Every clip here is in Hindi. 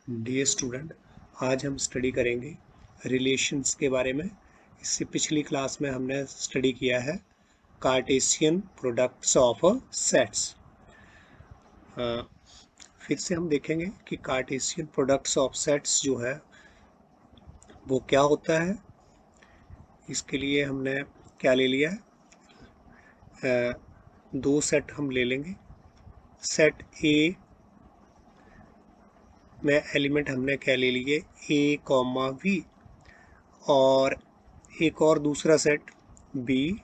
डियर स्टूडेंट, आज हम स्टडी करेंगे रिलेशंस के बारे में। इससे पिछली क्लास में हमने स्टडी किया है कार्टेशियन प्रोडक्ट्स ऑफ सेट्स। फिर से हम देखेंगे कि कार्टेशियन प्रोडक्ट्स ऑफ सेट्स जो है वो क्या होता है। इसके लिए हमने क्या ले लिया है, दो सेट हम ले लेंगे। सेट ए में एलिमेंट हमने क्या ले लिए, ए कॉमा वी, और एक और दूसरा सेट बी,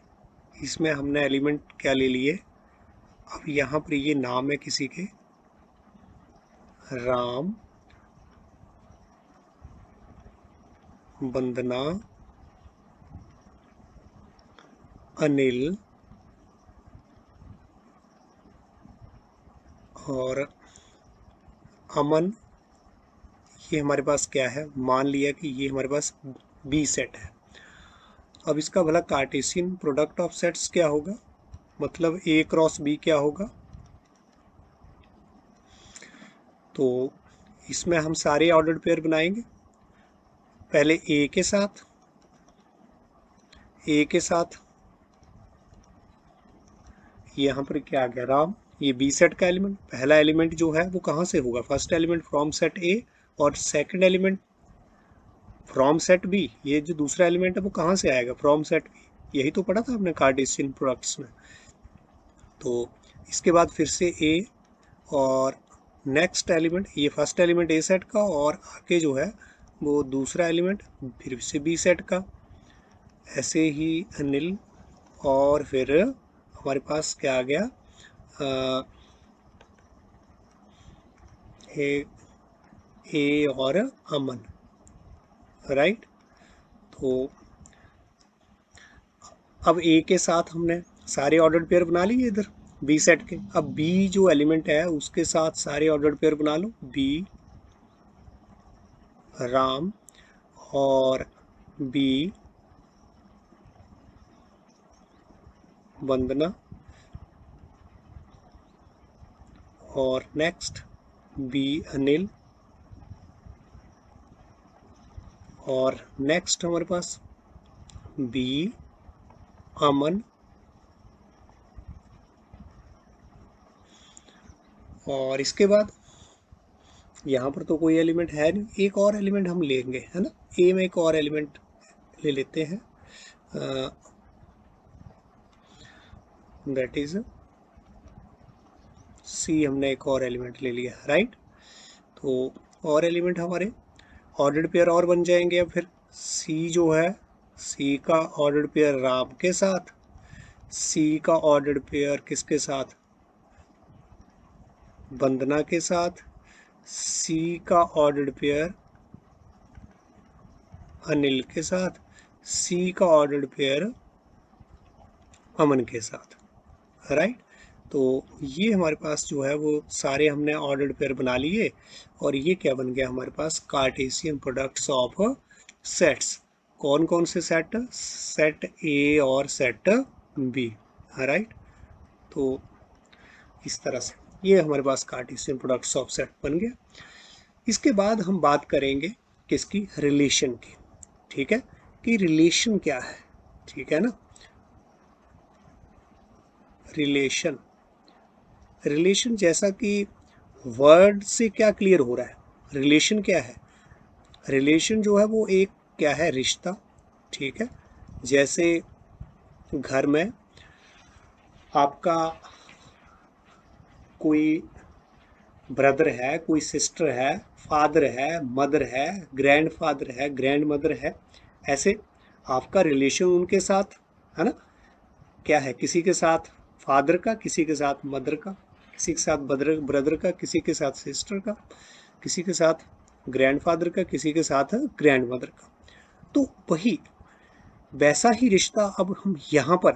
इसमें हमने एलिमेंट क्या ले लिए। अब यहाँ पर ये नाम है किसी के, राम, वंदना, अनिल और अमन। ये हमारे पास क्या है, मान लिया कि ये हमारे पास बी सेट है। अब इसका भला कार्टेशियन प्रोडक्ट ऑफ सेट्स क्या होगा, मतलब ए क्रॉस बी क्या होगा। तो इसमें हम सारे ऑर्डर्ड पेयर बनाएंगे। पहले ए के साथ यहाँ पर क्या आ गया, राम। ये बी सेट का एलिमेंट, पहला एलिमेंट जो है वो कहाँ से होगा, first element from set A, और second element from set B. ये जो दूसरा एलिमेंट है वो कहाँ से आएगा, फ्रॉम सेट बी। यही तो पढ़ा था हमने कार्टेशियन प्रोडक्ट्स में। तो इसके बाद फिर से ए, और नेक्स्ट एलिमेंट, ये फर्स्ट एलिमेंट ए सेट का, और आगे जो है वो दूसरा एलिमेंट फिर से बी सेट का। ऐसे ही अनिल, और फिर हमारे पास क्या आ गया, ए और अमन, राइट। तो अब ए के साथ हमने सारे ऑर्डर्ड पेयर बना लिए इधर बी सेट के। अब बी जो एलिमेंट है उसके साथ सारे ऑर्डर्ड पेयर बना लो, बी राम और बी वंदना, और नेक्स्ट बी अनिल, और नेक्स्ट हमारे पास बी अमन, और इसके बाद यहाँ पर तो कोई एलिमेंट है नहीं, एक और एलिमेंट हम लेंगे, है ना। ए में एक और एलिमेंट ले लेते हैं, दैट इज सी। हमने एक और एलिमेंट ले लिया, राइट। तो और एलिमेंट हमारे ऑर्डर्ड पेयर और बन जाएंगे। अब फिर सी जो है, सी का ऑर्डर्ड पेयर राम के साथ, सी का ऑर्डर्ड पेयर किसके साथ, वंदना के साथ, सी का ऑर्डर्ड पेयर अनिल के साथ, सी का ऑर्डर्ड पेयर अमन के साथ, राइट। तो ये हमारे पास जो है वो सारे हमने ऑर्डर्ड पेयर बना लिए, और ये क्या बन गया हमारे पास, कार्टेशियन प्रोडक्ट्स ऑफ सेट्स। कौन कौन से सेट, सेट ए और सेट बी, राइट। तो इस तरह से ये हमारे पास कार्टेशियन प्रोडक्ट्स ऑफ सेट बन गया। इसके बाद हम बात करेंगे किसकी, रिलेशन की, ठीक है, कि रिलेशन क्या है, ठीक है ना। रिलेशन जैसा कि वर्ड से क्या क्लियर हो रहा है, रिलेशन क्या है। रिलेशन जो है वो एक क्या है, रिश्ता, ठीक है। जैसे घर में आपका कोई ब्रदर है, कोई सिस्टर है, फादर है, मदर है, ग्रैंडफादर है, ग्रैंड मदर है, ऐसे आपका रिलेशन उनके साथ, है ना, क्या है, किसी के साथ फादर का, किसी के साथ मदर का, किसी के साथ ब्रदर का, किसी के साथ सिस्टर का, किसी के साथ ग्रैंडफादर का, किसी के साथ ग्रैंड मदर का। तो वही वैसा ही रिश्ता अब हम यहाँ पर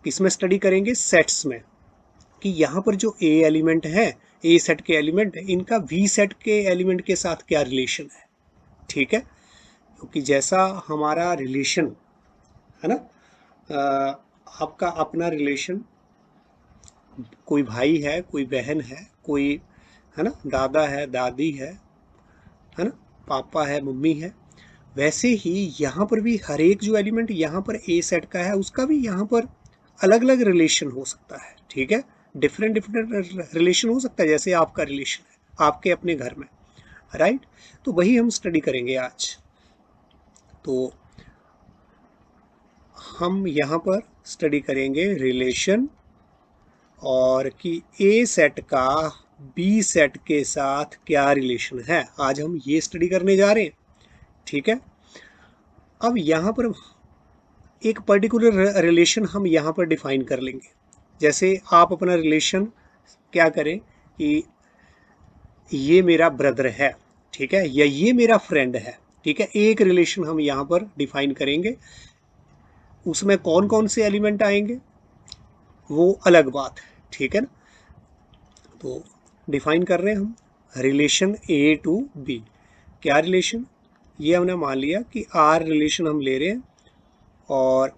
किसमें स्टडी करेंगे, सेट्स में, कि यहाँ पर जो ए एलिमेंट है, ए सेट के एलिमेंट है, इनका वी सेट के एलिमेंट के साथ क्या रिलेशन है, ठीक है। क्योंकि जैसा हमारा रिलेशन है ना, आपका अपना रिलेशन, कोई भाई है, कोई बहन है, कोई, है ना, दादा है, दादी है, है ना, पापा है, मम्मी है। वैसे ही यहाँ पर भी हर एक जो एलिमेंट यहाँ पर ए सेट का है उसका भी यहाँ पर अलग अलग रिलेशन हो सकता है, ठीक है, डिफरेंट डिफरेंट रिलेशन हो सकता है, जैसे आपका रिलेशन है आपके अपने घर में, राइट। तो वही हम स्टडी करेंगे आज। तो हम यहाँ पर स्टडी करेंगे रिलेशन, और कि ए सेट का बी सेट के साथ क्या रिलेशन है, आज हम ये स्टडी करने जा रहे हैं, ठीक है। अब यहाँ पर एक पर्टिकुलर रिलेशन हम यहाँ पर डिफाइन कर लेंगे। जैसे आप अपना रिलेशन क्या करें कि ये मेरा ब्रदर है, ठीक है, या ये मेरा फ्रेंड है, ठीक है, एक रिलेशन हम यहाँ पर डिफाइन करेंगे। उसमें कौन कौन से एलिमेंट आएंगे वो अलग बात है, ठीक है ना। तो डिफाइन कर रहे हैं हम रिलेशन ए टू बी। क्या रिलेशन, ये हमने मान लिया कि आर रिलेशन हम ले रहे हैं, और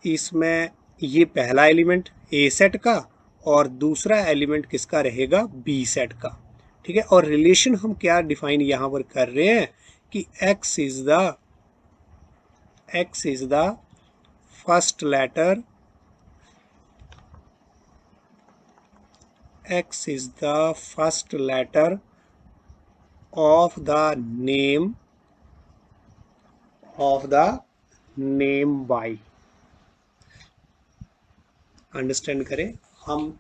इसमें ये पहला एलिमेंट ए सेट का और दूसरा एलिमेंट किसका रहेगा, बी सेट का, ठीक है। और रिलेशन हम क्या डिफाइन यहाँ पर कर रहे हैं कि x is the first letter, x is the first letter of the name by। Understand करें, हम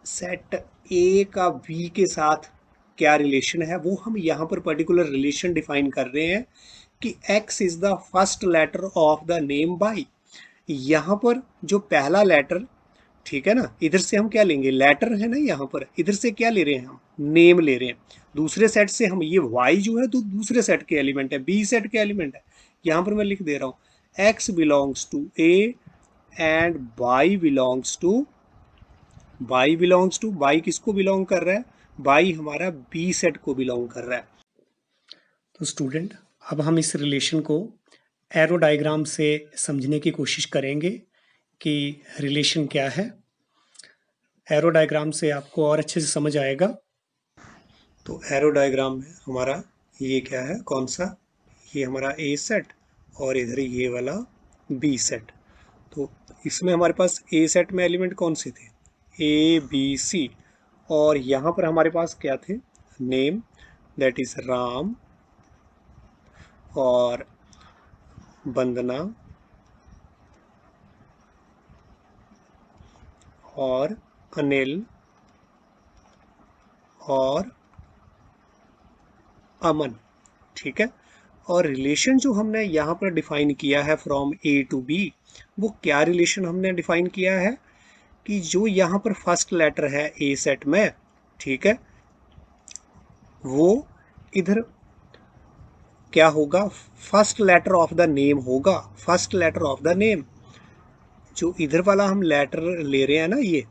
सेट ए का बी के साथ क्या रिलेशन है वो हम यहाँ पर पर्टिकुलर रिलेशन डिफाइन कर रहे हैं कि x is the first letter of the name by. यहाँ पर जो पहला लेटर, ठीक है ना, इधर से हम क्या लेंगे, लेटर है ना, यहाँ पर इधर से क्या ले रहे हैं, हम नेम ले रहे हैं। दूसरे सेट से हम ये y जो है तो दूसरे सेट के एलिमेंट है, b सेट के एलिमेंट है। यहाँ पर मैं लिख दे रहा हूँ x belongs to a and y belongs to y किसको बिलोंग कर रहा है, y हमारा b सेट को बिलोंग कर रहा है। तो स्टूडेंट, अब हम इस रिलेशन को एरो डायग्राम से समझने की कोशिश करेंगे कि रिलेशन क्या है। एरो डायग्राम से आपको और अच्छे से समझ आएगा। तो एरो डायग्राम में हमारा ये क्या है, कौन सा, ये हमारा ए सेट और इधर ये वाला बी सेट। तो इसमें हमारे पास ए सेट में एलिमेंट कौन से थे, ए बी सी, और यहाँ पर हमारे पास क्या थे, नेम, दैट इज राम और वंदना और अनिल और अमन, ठीक है। और रिलेशन जो हमने यहाँ पर डिफाइन किया है फ्रॉम ए टू बी, वो क्या रिलेशन हमने डिफाइन किया है कि जो यहाँ पर फर्स्ट लेटर है ए सेट में, ठीक है, वो इधर क्या होगा, first letter of the name होगा, first letter of the name. जो इधर वाला हम लेटर ले रहे हैं ना ये,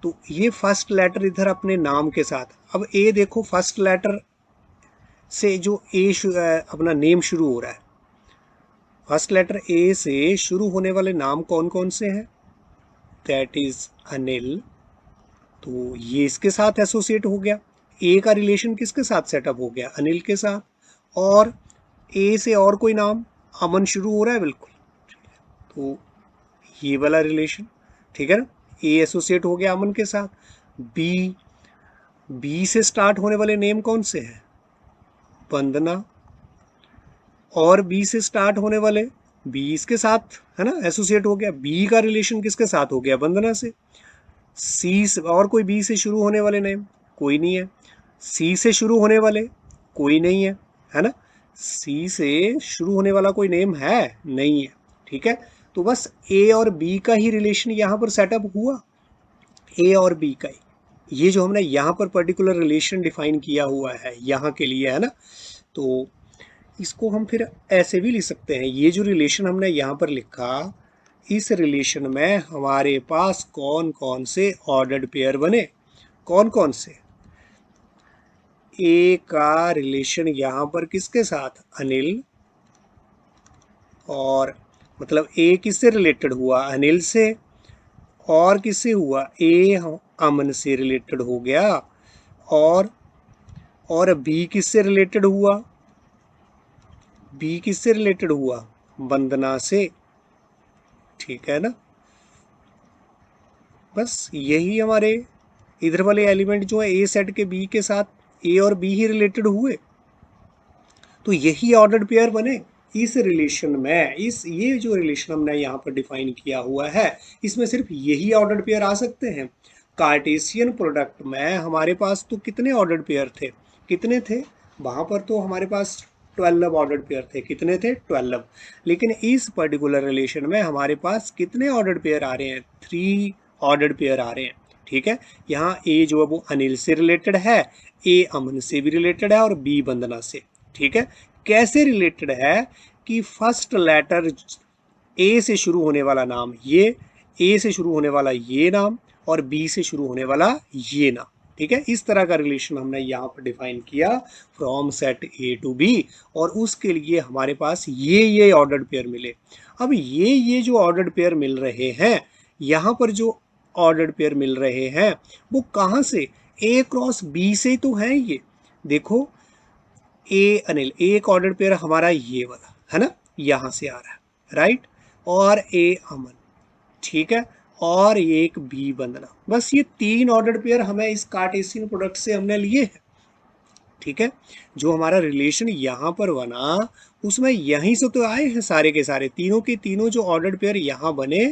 तो ये फर्स्ट लेटर इधर अपने नाम के साथ। अब ए देखो, फर्स्ट लेटर से जो ए अपना नेम शुरू हो रहा है, फर्स्ट लेटर ए से शुरू होने वाले नाम कौन कौन से हैं, दैट इज अनिल। तो ये इसके साथ एसोसिएट हो गया, ए का रिलेशन किसके साथ सेटअप हो गया, अनिल के साथ। और ए से और कोई नाम, अमन शुरू हो रहा है बिल्कुल, तो ये वाला रिलेशन, ठीक है ना, ए एसोसिएट हो गया अमन के साथ। बी से स्टार्ट होने वाले नेम कौन से हैं, वंदना, और बी से स्टार्ट होने वाले, बी इसके साथ है ना एसोसिएट हो गया, बी का रिलेशन किसके साथ हो गया, वंदना से। सी से और कोई बी से शुरू होने वाले नेम, कोई नहीं है। सी से शुरू होने वाले, कोई नहीं है ना, सी से शुरू होने वाला कोई नेम है नहीं है, ठीक है। तो बस ए और बी का ही रिलेशन यहाँ पर सेटअप हुआ, ए और बी का ही, ये जो हमने यहाँ पर पर्टिकुलर रिलेशन डिफाइन किया हुआ है यहाँ के लिए, है ना। तो इसको हम फिर ऐसे भी लिख सकते हैं, ये जो रिलेशन हमने यहाँ पर लिखा, इस रिलेशन में हमारे पास कौन कौन से ऑर्डर्ड पेयर बने, कौन कौन से, ए का रिलेशन यहाँ पर किसके साथ, अनिल, और मतलब ए किससे रिलेटेड हुआ, अनिल से, और किससे हुआ, ए अमन से रिलेटेड हो गया, और और बी किससे रिलेटेड हुआ, बी किससे रिलेटेड हुआ, वंदना से, ठीक है ना। बस यही हमारे इधर वाले एलिमेंट जो है ए सेट के बी के साथ ए और बी ही रिलेटेड हुए, तो यही ऑर्डर्ड पेयर बने। इस रिलेशन में इस ये जो रिलेशन हमने यहाँ पर डिफाइन किया हुआ है, इसमें सिर्फ यही ऑर्डर्ड पेयर आ सकते हैं। कार्टेशियन प्रोडक्ट में हमारे पास तो कितने ऑर्डर्ड पेयर थे, कितने थे, वहां पर तो हमारे पास 12 ऑर्डर्ड पेयर थे, कितने थे, 12। लेकिन इस पर्टिकुलर रिलेशन में हमारे पास कितने ऑर्डर्ड पेयर आ रहे हैं, 3 ऑर्डर्ड पेयर आ रहे हैं, ठीक है। यहाँ ए जो है वो अनिल से रिलेटेड है, ए अमन से भी रिलेटेड है और बी वंदना से, ठीक है। कैसे रिलेटेड है कि फर्स्ट लेटर ए से शुरू होने वाला नाम ये, ए से शुरू होने वाला ये नाम और बी से शुरू होने वाला ये नाम, ठीक है। इस तरह का रिलेशन हमने यहाँ पर डिफाइन किया from set A to B, और उसके लिए हमारे पास ये ऑर्डर्ड पेयर मिले। अब ये जो ऑर्डर्ड पेयर मिल रहे हैं, यहाँ पर जो ऑर्डर्ड पेयर मिल रहे हैं वो कहाँ से, ए क्रॉस बी से तो है ये। देखो ए अनिल, एक ऑर्डर पेयर हमारा ये वाला है ना, यहां से आ रहा है, राइट, और ए अमन, ठीक है, और एक बी वंदना। बस ये 3 ऑर्डर पेयर हमें इस कार्टेशियन प्रोडक्ट से हमने लिए हैं, ठीक है। जो हमारा रिलेशन यहाँ पर बना उसमें यहीं से तो आए हैं सारे के सारे, तीनों के तीनों जो ऑर्डर पेयर यहाँ बने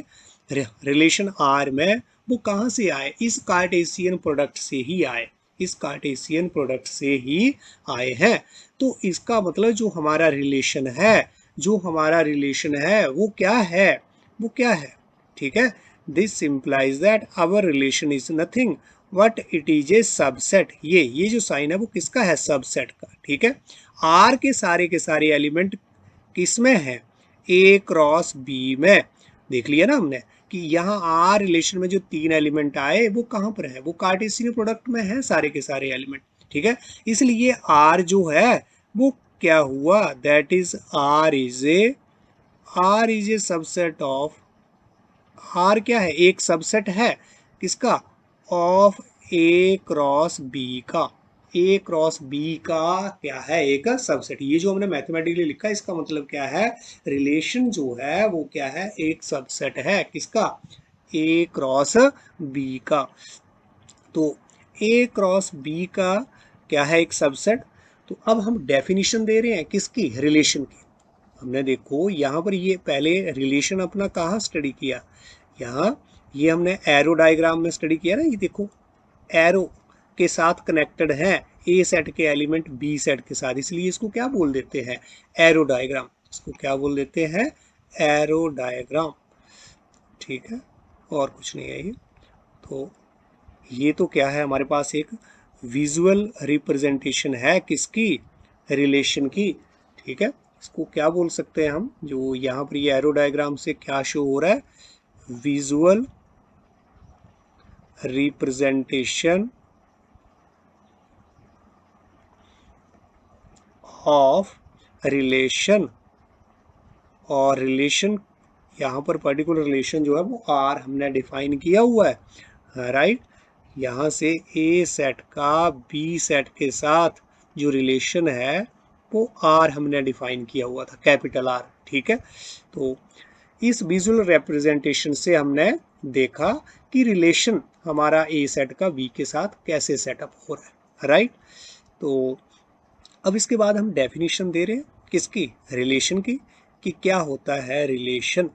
रिलेशन आर में, वो कहाँ से आए, इस कार्टेशियन प्रोडक्ट से ही आए, इस कार्टेशियन प्रोडक्ट से ही आए हैं। तो इसका मतलब जो हमारा रिलेशन है, जो हमारा रिलेशन है वो क्या है, वो क्या है, ठीक है। This implies that our relation is nothing what it is a subset. ये जो साइन है वो किसका है, सबसेट का, ठीक है। आर के सारे एलिमेंट किस में है, ए क्रॉस बी में। देख लिया ना हमने कि यहाँ आर रिलेशन में जो 3 एलिमेंट आए वो कहाँ पर है, वो कार्टेशियन प्रोडक्ट में है सारे के सारे एलिमेंट, ठीक है। इसलिए आर जो है वो क्या हुआ, that is R is a subset of, R क्या है, एक सबसेट है किसका, ऑफ ए क्रॉस बी का, ए क्रॉस बी का क्या है, एक सबसेट। ये जो हमने मैथमेटिकली लिखा है इसका मतलब क्या है, रिलेशन जो है वो क्या है, एक सबसेट है किसका, ए क्रॉस बी का। तो ए क्रॉस बी का क्या है, एक सबसेट। तो अब हम डेफिनेशन दे रहे हैं किसकी, रिलेशन की। हमने देखो यहाँ पर ये पहले रिलेशन अपना कहाँ स्टडी किया, यहाँ ये हमने एरो डायग्राम में स्टडी किया ना, ये देखो एरो के साथ कनेक्टेड है ए सेट के एलिमेंट बी सेट के साथ, इसलिए इसको क्या बोल देते हैं, एरो डायग्राम। इसको क्या बोल देते हैं, एरो डायग्राम, ठीक है, और कुछ नहीं है ये। तो ये तो क्या है, हमारे पास एक विजुअल रिप्रेजेंटेशन है किसकी, रिलेशन की, ठीक है। इसको क्या बोल सकते हैं हम, जो यहाँ पर ये एरो डायग्राम से क्या शो हो रहा है, विजुअल रिप्रेजेंटेशन ऑफ रिलेशन। और रिलेशन यहाँ पर पर्टिकुलर रिलेशन जो है वो आर हमने डिफाइन किया हुआ है, राइट। यहाँ से ए सेट का बी सेट के साथ जो रिलेशन है वो आर हमने डिफाइन किया हुआ था, कैपिटल आर, ठीक है। तो इस विजुअल रिप्रेजेंटेशन से हमने देखा कि रिलेशन हमारा ए सेट का बी के साथ कैसे सेटअप हो रहा है, राइट। तो अब इसके बाद हम डेफिनेशन दे रहे हैं किसकी, रिलेशन की, कि क्या होता है रिलेशन,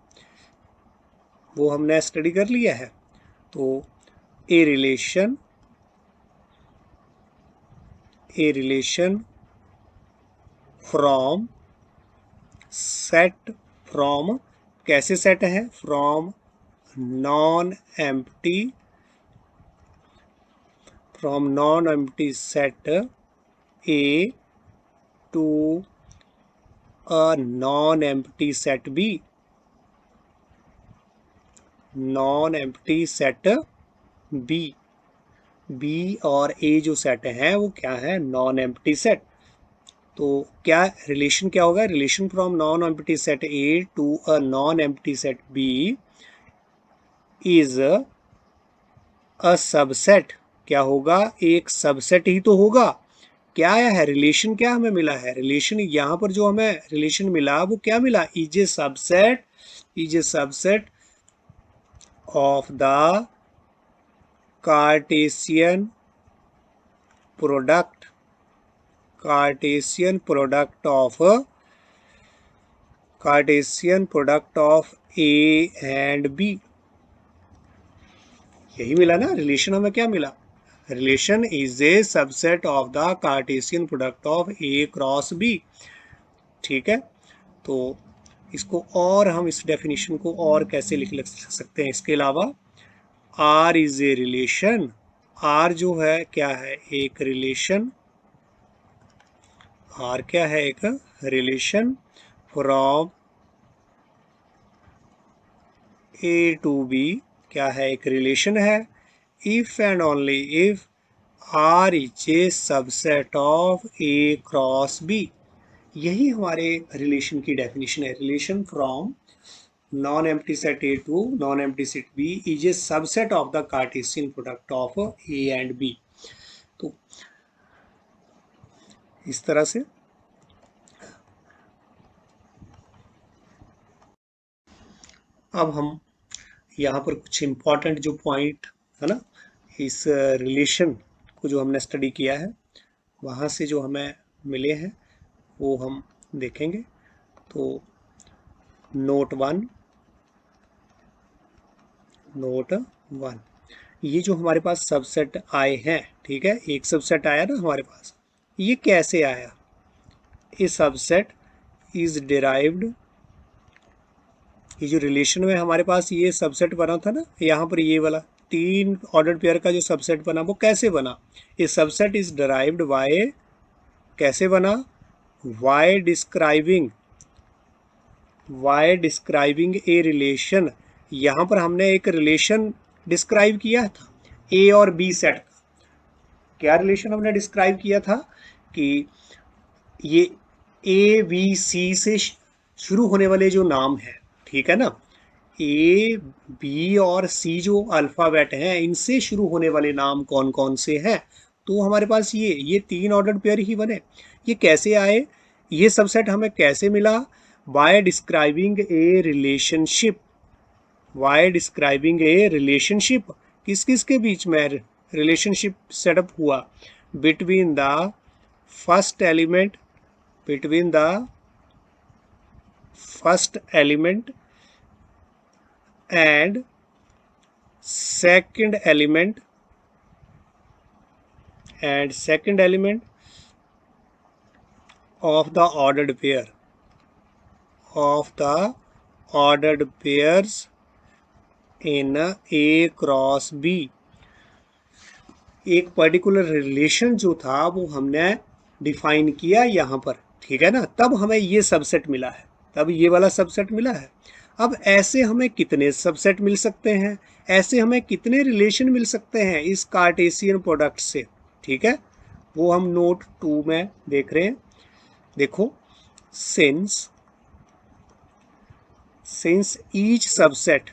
वो हमने स्टडी कर लिया है। तो a relation from set, from कैसे सेट है, from non empty set A to a non empty set B, non empty set B, B और ए जो सेट है वो क्या है, नॉन एम्प्टी सेट। तो क्या रिलेशन क्या होगा, relation from non empty set A to a non empty set B is a subset. क्या होगा, एक सबसेट ही तो होगा, क्या आया है, रिलेशन क्या हमें मिला है, रिलेशन यहाँ पर जो हमें रिलेशन मिला वो क्या मिला, is a subset of the Cartesian product of A and B. यही मिला ना, रिलेशन हमें क्या मिला, relation is a subset of the Cartesian product of A cross B. ठीक है, तो इसको और हम इस डेफिनेशन को और कैसे लिख सकते हैं इसके अलावा, R is a relation, R जो है क्या है, एक रिलेशन, आर क्या है, एक relation from A to B, क्या है, एक रिलेशन है, if and only if R is a subset of A cross B. यही हमारे रिलेशन की डेफिनेशन है, relation from non empty set A to non empty set B is a subset of the Cartesian product of A and B. तो इस तरह से अब हम यहाँ पर कुछ इम्पॉर्टेंट जो पॉइंट है ना, इस रिलेशन को जो हमने स्टडी किया है वहाँ से जो हमें मिले हैं वो हम देखेंगे। तो नोट वन, ये जो हमारे पास सबसेट आए हैं, ठीक है, एक सबसेट आया ना हमारे पास, ये कैसे आया, ये सबसेट इज डिराइव्ड, ये जो रिलेशन में हमारे पास ये सबसेट बना था ना, यहाँ पर ये वाला 3 ऑर्डर्ड पेयर का जो सबसेट बना वो कैसे बना, ये सबसेट इज डिराइव्ड बाय, कैसे बना, वाई डिस्क्राइबिंग ए रिलेशन। यहाँ पर हमने एक रिलेशन डिस्क्राइब किया था ए और बी सेट का। क्या रिलेशन हमने डिस्क्राइब किया था कि ये ए बी सी से शुरू होने वाले जो नाम है, ठीक है ना, ए बी और सी जो अल्फ़ाबेट हैं इनसे शुरू होने वाले नाम कौन कौन से हैं, तो हमारे पास ये 3 ऑर्डर्ड पेयर ही बने। ये कैसे आए, ये सबसेट हमें कैसे मिला, बाय डिस्क्राइबिंग ए रिलेशनशिप, किस किस के बीच में रिलेशनशिप सेटअप हुआ, between the first element and second element of the ordered pairs in A cross B। एक पर्टिकुलर रिलेशन जो था वो हमने डिफाइन किया यहाँ पर, ठीक है ना, तब हमें ये सबसेट मिला है, तब ये वाला सबसेट मिला है। अब ऐसे हमें कितने सबसेट मिल सकते हैं, ऐसे हमें कितने रिलेशन मिल सकते हैं इस कार्टेशियन प्रोडक्ट से, ठीक है, वो हम नोट 2 में देख रहे हैं। देखो, since each subset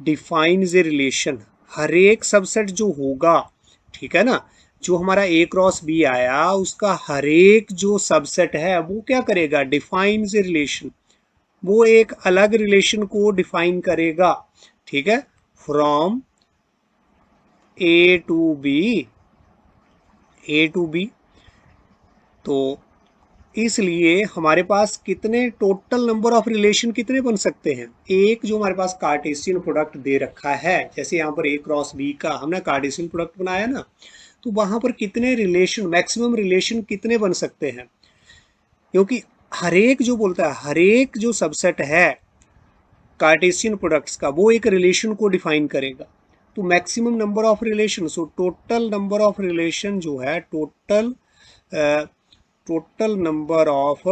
defines a relation, हर एक सबसेट जो होगा, ठीक है ना, जो हमारा ए क्रॉस बी आया उसका हर एक जो सबसेट है वो क्या करेगा, डिफाइंस ए रिलेशन, वो एक अलग रिलेशन को डिफाइन करेगा, ठीक है, फ्रॉम ए टू बी। तो इसलिए हमारे पास कितने टोटल नंबर ऑफ रिलेशन कितने बन सकते हैं, एक जो हमारे पास कार्टेशियन प्रोडक्ट दे रखा है, जैसे यहाँ पर ए क्रॉस बी का हमने कार्टेशियन प्रोडक्ट बनाया ना, तो वहाँ पर कितने रिलेशन, मैक्सिमम रिलेशन कितने बन सकते हैं, क्योंकि हर एक जो बोलता है, हर एक जो सबसेट है कार्टेशियन प्रोडक्ट्स का वो एक रिलेशन को डिफाइन करेगा, तो maximum number of relation, so total number of relation जो है, total number of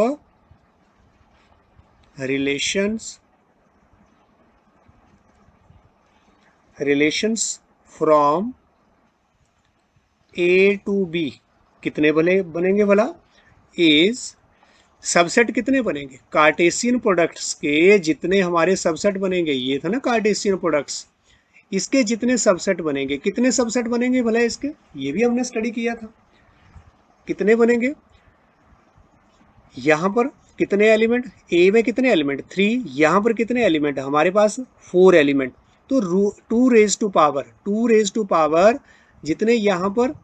relations from A to B कितने बनेंगे भला, इज सबसेट कितने बनेंगे, कार्टेशियन प्रोडक्ट्स के जितने हमारे सबसेट बनेंगे, ये था ना कार्टेशियन प्रोडक्ट्स, इसके जितने सबसेट बनेंगे, कितने सबसेट बनेंगे भला इसके, ये भी हमने स्टडी किया था। कितने बनेंगे, यहाँ पर कितने एलिमेंट, ए में कितने एलिमेंट 3, यहाँ पर कितने एलिमेंट हमारे पास 4 एलिमेंट। तो 2 रेज टू पावर जितने यहाँ पर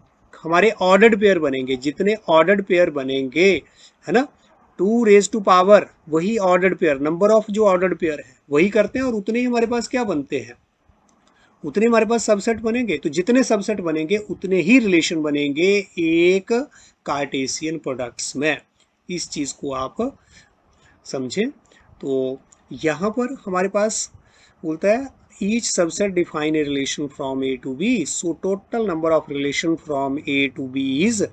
हमारे ऑर्डर्ड पेयर बनेंगे, जितने ऑर्डर्ड पेयर बनेंगे, है ना, 2 रेज टू पावर वही ऑर्डर्ड पेयर, नंबर ऑफ जो ऑर्डर्ड पेयर है वही करते हैं, और उतने ही हमारे पास क्या बनते हैं, उतने हमारे पास सबसेट बनेंगे। तो जितने सबसेट बनेंगे उतने ही रिलेशन बनेंगे एक कार्टेशियन प्रोडक्ट्स में। इस चीज को आप समझें। तो यहाँ पर हमारे पास बोलता है each subset define a relation from A to B, so total number of relation from A to B is,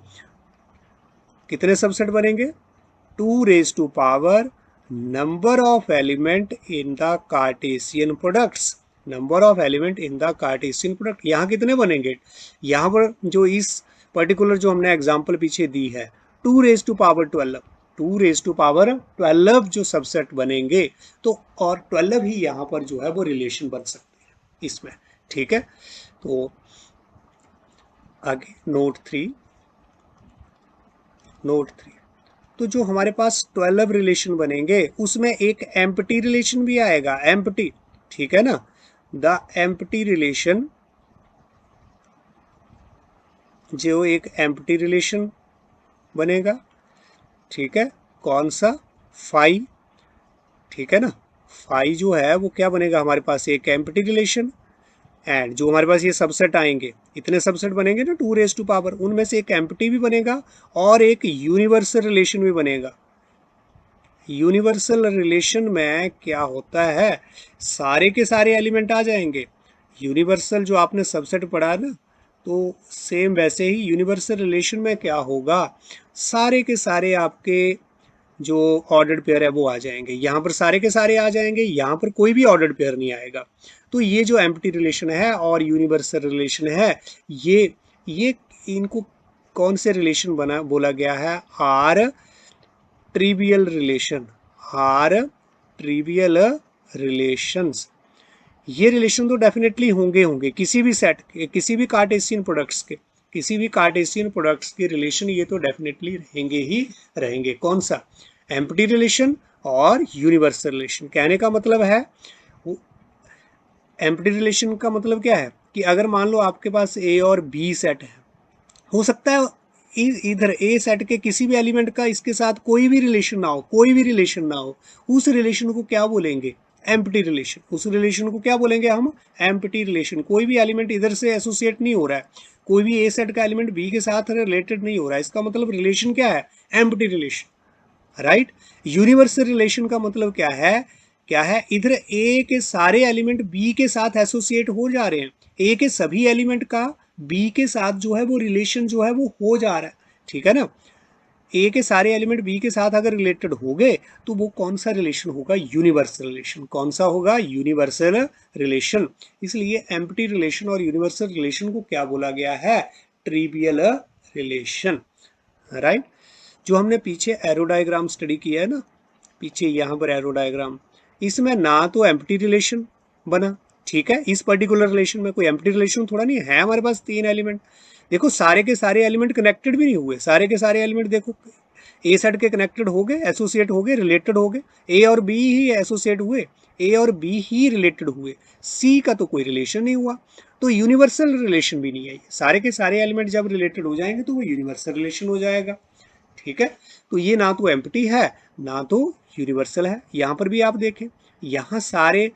कितने सबसेट बनेंगे, 2 raise to power number of element in the Cartesian products, number of element in the Cartesian product. यहाँ कितने बनेंगे, यहाँ पर जो इस पर्टिकुलर जो हमने एग्जांपल पीछे दी है 2 raise to power 12, 2 raise to power 12 जो सबसेट बनेंगे, तो और 12 ही यहाँ पर जो है वो रिलेशन बन सकते हैं इसमें। ठीक है, तो आगे नोट 3 तो जो हमारे पास 12 रिलेशन बनेंगे उसमें एक एम्प्टी रिलेशन भी आएगा, एम्प्टी, ठीक है ना। द एम्प्टी रिलेशन, जो एक एम्प्टी रिलेशन बनेगा, ठीक है, कौन सा, फाई, ठीक है ना, फाई जो है वो क्या बनेगा हमारे पास, एक एम्प्टी रिलेशन। एंड जो हमारे पास ये सबसेट आएंगे, इतने सबसेट बनेंगे ना 2 रेज टू पावर, उनमें से एक एम्प्टी भी बनेगा और एक यूनिवर्सल रिलेशन भी बनेगा। यूनिवर्सल रिलेशन में क्या होता है, सारे के सारे एलिमेंट आ जाएंगे। यूनिवर्सल जो आपने सबसेट पढ़ा ना, तो सेम वैसे ही यूनिवर्सल रिलेशन में क्या होगा, सारे के सारे आपके जो ऑर्डर्ड पेयर है वो आ जाएंगे। यहाँ पर सारे के सारे आ जाएंगे, यहाँ पर कोई भी ऑर्डर्ड पेयर नहीं आएगा। तो ये जो एम्प्टी रिलेशन है और यूनिवर्सल रिलेशन है, ये इनको कौन से रिलेशन बना बोला गया है, R trivial relation, R trivial relations. ये रिलेशन तो डेफिनेटली होंगे होंगे किसी भी सेट के, किसी भी कार्टेशियन प्रोडक्ट्स के, किसी भी कार्टेशियन प्रोडक्ट्स के रिलेशन ये तो डेफिनेटली रहेंगे ही रहेंगे। कौन सा, एम्प्टी रिलेशन और यूनिवर्सल रिलेशन। कहने का मतलब है, एम्प्टी रिलेशन का मतलब क्या है कि अगर मान लो आपके पास ए और बी सेट है, हो सकता है इधर ए सेट के किसी भी एलिमेंट का इसके साथ कोई भी रिलेशन ना हो, कोई भी रिलेशन ना हो, उस रिलेशन को क्या बोलेंगे, एम्प्टी रिलेशन। उस रिलेशन को क्या बोलेंगे हम, एम्प्टी रिलेशन। कोई भी एलिमेंट इधर से एसोसिएट नहीं हो रहा है, कोई भी ए सेट का एलिमेंट बी के साथ रिलेटेड नहीं हो रहा है, इसका मतलब रिलेशन क्या है, empty relation, right. Universal relation का मतलब क्या है, इधर ए के सारे एलिमेंट बी के साथ एसोसिएट हो जा रहे हैं, ए के सभी एलिमेंट का बी के साथ जो है वो रिलेशन जो है वो हो जा रहा है, ठीक है ना। ए के सारे एलिमेंट बी के साथ अगर रिलेटेड हो गए तो वो कौन सा रिलेशन होगा, यूनिवर्सल रिलेशन। कौन सा होगा, यूनिवर्सल रिलेशन। इसलिए एम्प्टी रिलेशन और यूनिवर्सल रिलेशन को क्या बोला गया है, ट्रिवियल रिलेशन, राइट। जो हमने पीछे एरो डायग्राम स्टडी किया है ना, पीछे यहाँ पर एरो डायग्राम, इसमें ना तो एम्प्टी रिलेशन बना, ठीक है, इस पर्टिकुलर रिलेशन में कोई एम्प्टी रिलेशन थोड़ा नहीं है, हमारे पास 3 एलिमेंट। देखो सारे के सारे एलिमेंट कनेक्टेड भी नहीं हुए, सारे के सारे एलिमेंट देखो ए सेट के कनेक्टेड हो गए, एसोसिएट हो गए, रिलेटेड हो गए, ए और बी ही एसोसिएट हुए, ए और बी ही रिलेटेड हुए, सी का तो कोई रिलेशन नहीं हुआ। तो यूनिवर्सल रिलेशन भी नहीं है, सारे के सारे एलिमेंट जब रिलेटेड हो जाएंगे तो वो यूनिवर्सल रिलेशन हो जाएगा, ठीक है। तो ये ना तो एम्प्टी है ना तो यूनिवर्सल है। यहाँ पर भी आप देखें, यहाँ सारे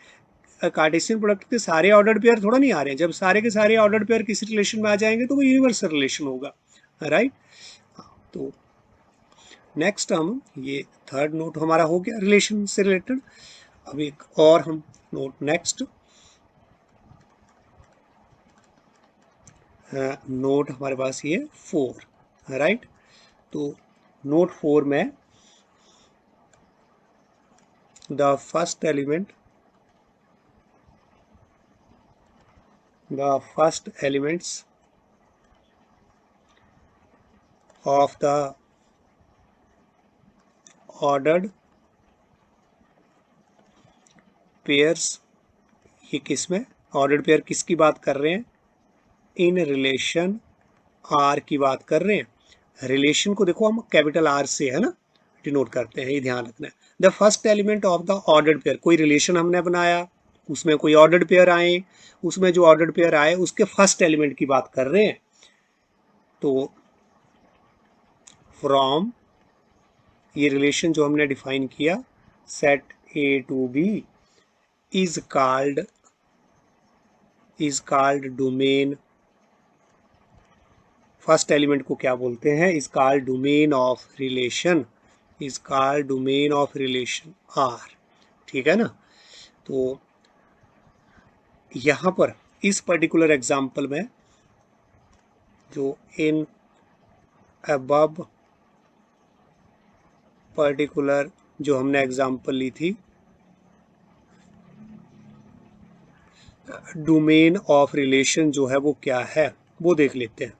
कार्टेशियन प्रोडक्ट के सारे ऑर्डर्ड पेयर थोड़ा नहीं आ रहे हैं, जब सारे के सारे ऑर्डर्ड पेयर किसी रिलेशन में आ जाएंगे तो वो यूनिवर्सल रिलेशन होगा, राइट। तो नेक्स्ट हम ये थर्ड नोट हमारा हो गया रिलेशन से रिलेटेड। अब एक और हम नोट नेक्स्ट नोट हमारे पास ये 4, राइट। तो नोट 4 में the first elements of the ordered pairs, ये किस में, ऑर्डर्ड पेयर किसकी बात कर रहे हैं? इन रिलेशन आर की बात कर रहे हैं। रिलेशन को देखो हम कैपिटल आर से है ना डिनोट करते हैं, ये ध्यान रखना है। The first element of the ordered pair, कोई रिलेशन हमने बनाया, उसमें कोई ऑर्डर्ड पेयर आए, उसमें जो ऑर्डर्ड पेयर आए उसके फर्स्ट एलिमेंट की बात कर रहे हैं। तो फ्रॉम, ये रिलेशन जो हमने डिफाइन किया, set A to B is called domain. First element को क्या बोलते हैं? Is called domain of relation, is called domain of relation R. ठीक है ना? तो यहां पर इस पर्टिकुलर एग्जांपल में जो इन अबव पर्टिकुलर जो हमने एग्जांपल ली थी, डोमेन ऑफ रिलेशन जो है वो क्या है वो देख लेते हैं।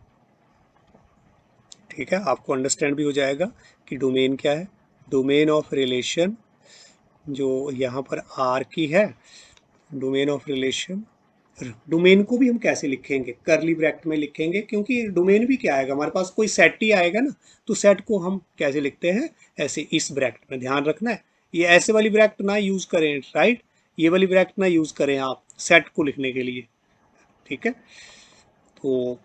ठीक है, आपको अंडरस्टैंड भी हो जाएगा कि डोमेन क्या है। डोमेन ऑफ रिलेशन जो यहाँ पर आर की है, डोमेन ऑफ रिलेशन, डोमेन को भी हम कैसे लिखेंगे? करली ब्रैकेट में लिखेंगे, क्योंकि डोमेन भी क्या आएगा हमारे पास, कोई सेट ही आएगा ना। तो सेट को हम कैसे लिखते हैं? ऐसे, इस ब्रैकेट में ध्यान रखना है, ये ऐसे वाली ब्रैकेट ना यूज करें, राइट, ये वाली ब्रैकेट ना यूज करें आप सेट को लिखने के लिए। ठीक है, तो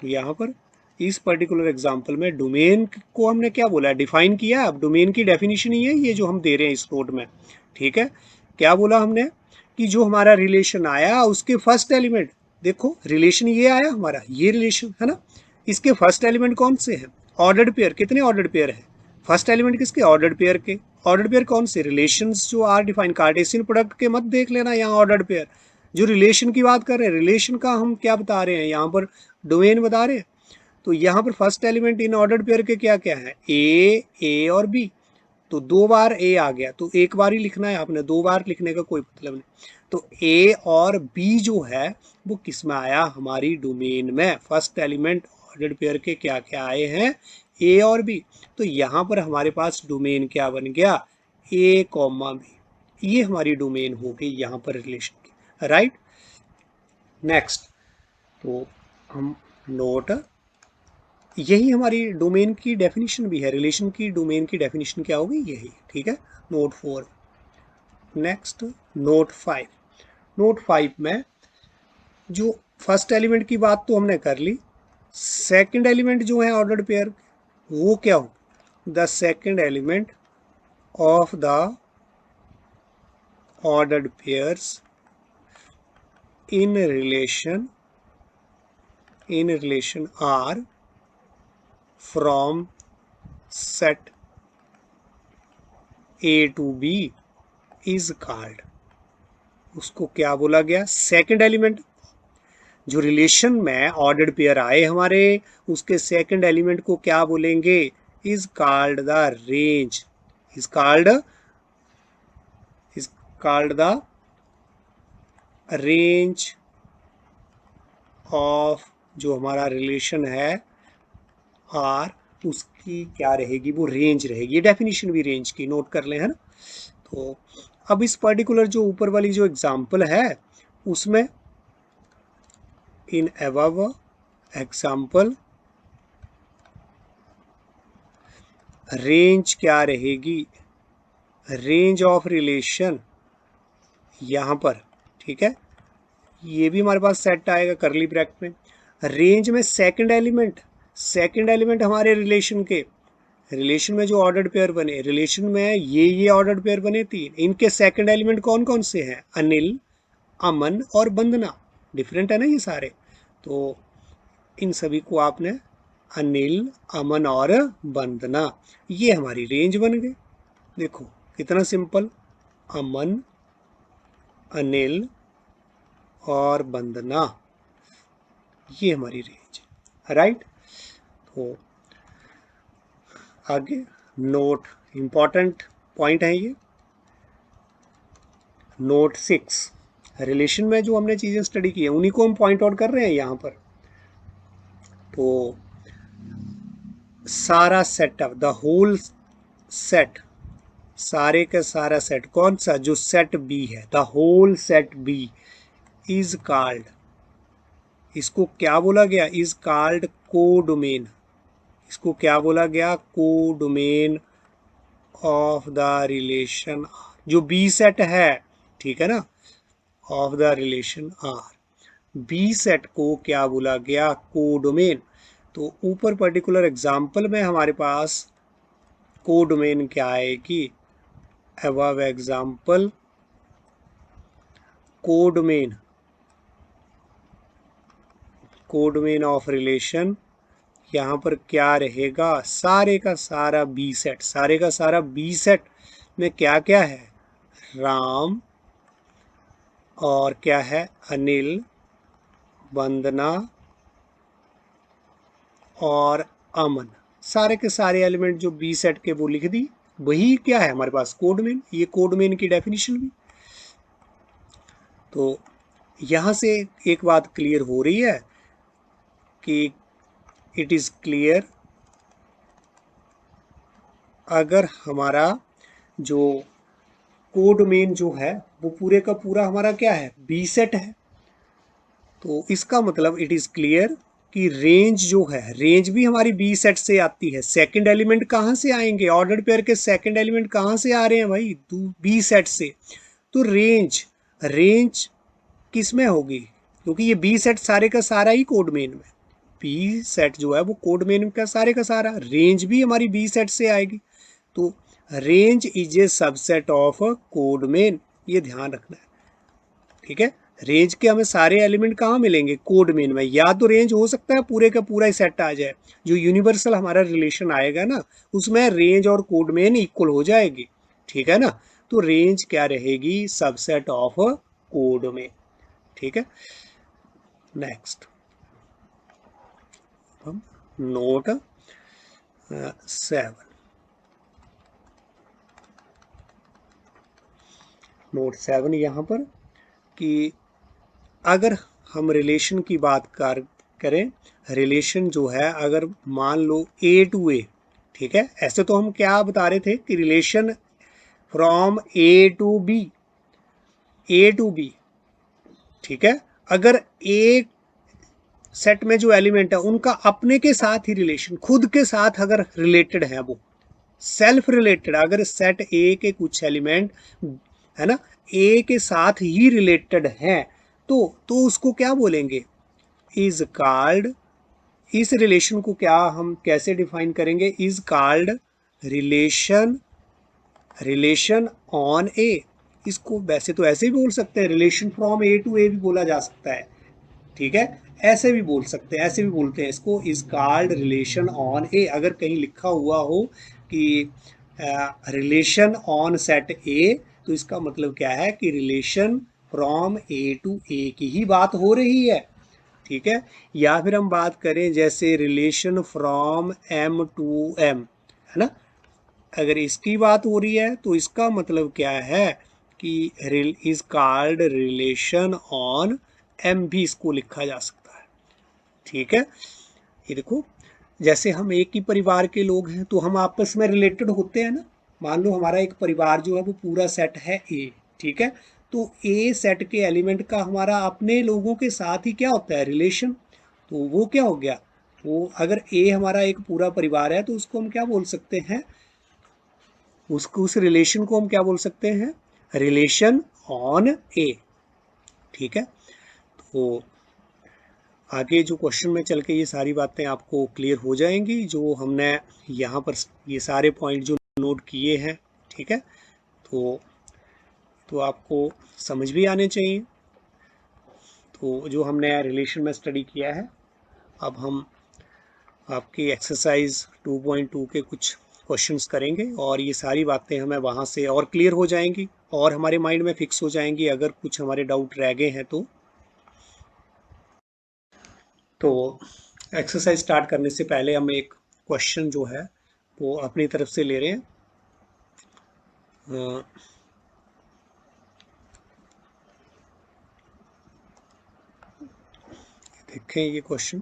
यहाँ पर इस पर्टिकुलर एग्जांपल में डोमेन को हमने क्या बोला है? डिफाइन किया। अब डोमेन की डेफिनेशन ही है ये जो हम दे रहे हैं इस नोट में। ठीक है, क्या बोला हमने कि जो हमारा रिलेशन आया उसके फर्स्ट एलिमेंट, देखो रिलेशन ये आया हमारा, ये रिलेशन है ना, इसके फर्स्ट एलिमेंट कौन से हैं? Ordered pair. कितने ऑर्डर्ड पेयर है? फर्स्ट एलिमेंट किसके? ऑर्डर्ड पेयर के। ऑर्डर्ड पेयर कौन से? रिलेशंस जो आर डिफाइन, कार्टेशियन प्रोडक्ट के मत देख लेना यहाँ ऑर्डर्ड पेयर, जो रिलेशन की बात कर रहे हैं, रिलेशन का हम क्या बता रहे हैं यहाँ पर? डोमेन बता रहे हैं। तो यहाँ पर first element in ordered pair के क्या क्या है? ए और बी। तो दो बार ए आ गया, तो एक बार ही लिखना है आपने, दो बार लिखने का कोई मतलब नहीं। तो ए और बी जो है वो किस में आया? हमारी डोमेन में। फर्स्ट एलिमेंट ऑर्डर्ड पेयर के क्या क्या आए हैं? ए और बी। तो यहाँ पर हमारे पास डोमेन क्या बन गया? ए कॉमा बी। ये हमारी डोमेन हो गई यहाँ पर रिलेशन की, राइट। नेक्स्ट, तो हम नोट, यही हमारी डोमेन की डेफिनेशन भी है, रिलेशन की डोमेन की डेफिनेशन क्या होगी? यही। ठीक है, नोट 4। Next note 5। नोट 5 में जो फर्स्ट एलिमेंट की बात तो हमने कर ली, सेकंड एलिमेंट जो है ऑर्डर्ड पेयर वो क्या हो? The second element of the ordered pairs in relation are from set A to B is called, उसको क्या बोला गया? Second element. जो रिलेशन में ऑर्डर्ड पेयर आए हमारे, उसके सेकंड एलिमेंट को क्या बोलेंगे? Is called the range, is called the range of जो हमारा रिलेशन है आर, उसकी क्या रहेगी? वो रेंज रहेगी। ये डेफिनेशन भी रेंज की नोट कर लें, है ना। तो अब इस पर्टिकुलर जो ऊपर वाली जो एग्जांपल है उसमें इन अबव एग्जांपल रेंज क्या रहेगी? रेंज ऑफ रिलेशन यहाँ पर। ठीक है, ये भी हमारे पास सेट आएगा करली ब्रैकेट में। रेंज में सेकंड एलिमेंट हमारे रिलेशन के, रिलेशन में जो ऑर्डर्ड पेयर बने, रिलेशन में ये ऑर्डर्ड पेयर बने 3, इनके सेकंड एलिमेंट कौन कौन से हैं? अनिल, अमन और वंदना। डिफरेंट है ना ये सारे, तो इन सभी को आपने अनिल, अमन और वंदना, ये हमारी रेंज बन गई। देखो कितना सिंपल, अमन, अनिल और वंदना, ये हमारी रेंज, राइट। तो आगे नोट, इंपॉर्टेंट पॉइंट है ये, नोट 6। रिलेशन में जो हमने चीजें स्टडी की है उन्हीं को हम पॉइंट आउट कर रहे हैं यहाँ पर। तो सारा सेटअप, द होल सेट, सारे का सारा सेट कौन सा, जो सेट बी है, the whole set B is called, इसको क्या बोला गया, इज कॉल्ड कोडोमेन, इसको क्या बोला गया, कोडोमेन ऑफ द रिलेशन, जो बी सेट है, ठीक है ना, of the relation R, B set को क्या बोला गया, कोडोमेन। तो ऊपर पर्टिकुलर एग्जांपल में हमारे पास कोडोमेन क्या आएगी, above example codomain, codomain of relation, यहाँ पर क्या रहेगा, सारे का सारा बी सेट, सारे का सारा बी सेट में क्या क्या है, राम और क्या है, अनिल, वंदना और अमन, सारे के सारे एलिमेंट जो बी सेट के वो लिख दी, वही क्या है हमारे पास, कोडमेन, ये कोडमेन की डेफिनेशन भी। तो यहां से एक बात क्लियर हो रही है कि इट इज क्लियर, अगर हमारा जो कोडमेन जो है वो पूरे का पूरा हमारा क्या है, बी सेट है, तो इसका मतलब इट इज क्लियर कि रेंज जो है, रेंज भी हमारी बी सेट से आती है। सेकंड एलिमेंट कहाँ से आएंगे, ऑर्डर्ड पेयर के सेकंड एलिमेंट कहाँ से आ रहे हैं भाई, बी सेट से। तो रेंज, रेंज किस में होगी, क्योंकि ये बी सेट सारे का सारा ही कोड मेन में, बी सेट जो है वो कोड मेन का सारे का सारा, रेंज भी हमारी बी सेट से आएगी। तो range is a subset of code main, ये ध्यान रखना है, ठीक है। रेंज के हमें सारे एलिमेंट कहाँ मिलेंगे, कोड मेन में, या तो रेंज हो सकता है पूरे का पूरा ही सेट आ जाए, जो यूनिवर्सल हमारा रिलेशन आएगा ना उसमें रेंज और कोड मेन इक्वल हो जाएगी, ठीक है ना। तो रेंज क्या रहेगी, सबसेट ऑफ कोड में, ठीक है। नेक्स्ट हम नोट 7, नोट 7 यहाँ पर कि अगर हम रिलेशन की बात करें, रिलेशन जो है अगर मान लो ए टू ए, ठीक है, ऐसे तो हम क्या बता रहे थे कि relation from A to B, A to B, ठीक है, अगर ए सेट में जो एलिमेंट है उनका अपने के साथ ही रिलेशन, खुद के साथ अगर रिलेटेड है, वो सेल्फ रिलेटेड, अगर सेट ए के कुछ एलिमेंट है ना ए के साथ ही रिलेटेड हैं, तो उसको क्या बोलेंगे, इज कॉल्ड, इस रिलेशन को क्या हम कैसे डिफाइन करेंगे, is called relation, relation on A, इसको वैसे तो ऐसे भी बोल सकते हैं, relation from A to A भी बोला जा सकता है, ठीक है, ऐसे भी बोल सकते हैं, ऐसे भी बोलते हैं इसको, इज कॉल्ड रिलेशन ऑन ए। अगर कहीं लिखा हुआ हो कि रिलेशन ऑन सेट ए, तो इसका मतलब क्या है कि रिलेशन फ्रॉम ए टू ए की ही बात हो रही है, ठीक है। या फिर हम बात करें जैसे relation from M to M, है ना, अगर इसकी बात हो रही है तो इसका मतलब क्या है कि is called relation on M, भी इसको लिखा जा सकता है, ठीक है। ये देखो, जैसे हम एक ही परिवार के लोग हैं तो हम आपस में रिलेटेड होते हैं ना, मान लो हमारा एक परिवार जो है वो पूरा सेट है ए, ठीक है, तो ए सेट के एलिमेंट का हमारा अपने लोगों के साथ ही क्या होता है, रिलेशन, तो वो क्या हो गया, वो अगर ए हमारा एक पूरा परिवार है तो उसको हम क्या बोल सकते हैं, उसको उस रिलेशन को हम क्या बोल सकते हैं, रिलेशन ऑन ए, ठीक है। तो आगे जो क्वेश्चन में चल के ये सारी बातें आपको क्लियर हो जाएंगी, जो हमने यहाँ पर ये सारे पॉइंट जो नोट किए हैं, ठीक है, तो आपको समझ भी आने चाहिए। तो जो हमने रिलेशन में स्टडी किया है, अब हम आपकी एक्सरसाइज 2.2 के कुछ क्वेश्चंस करेंगे और ये सारी बातें हमें वहाँ से और क्लियर हो जाएंगी और हमारे माइंड में फिक्स हो जाएंगी, अगर कुछ हमारे डाउट रह गए हैं तो एक्सरसाइज स्टार्ट करने से पहले हम एक क्वेश्चन जो है वो अपनी तरफ से ले रहे हैं। देखें ये क्वेश्चन,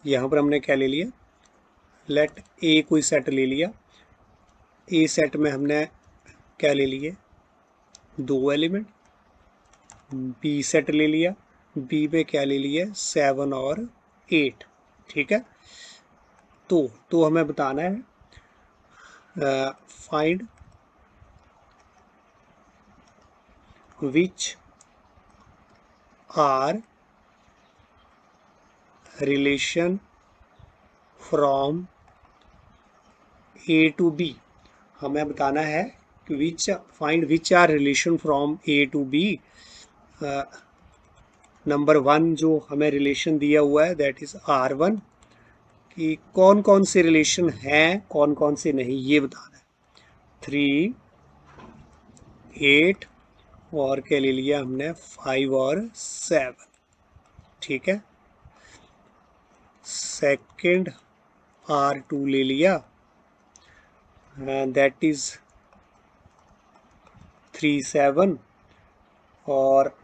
यहाँ पर हमने क्या ले लिया, लेट ए कोई सेट ले लिया, ए सेट में हमने क्या ले लिए, 2 एलिमेंट, बी सेट ले लिया, बी में क्या ले लिया, 7 और 8, ठीक है। तो हमें बताना है find which are relation from A to B. हमें बताना है कि find which are relation from A to B. Number 1 जो हमें रिलेशन दिया हुआ है दैट इज R1, कि कौन कौन से रिलेशन हैं कौन कौन से नहीं ये बताना है। 3, 8 और क्या ले लिया हमने, 5 और 7, ठीक है। सेकंड R2 ले लिया, दैट इज 3, 7 और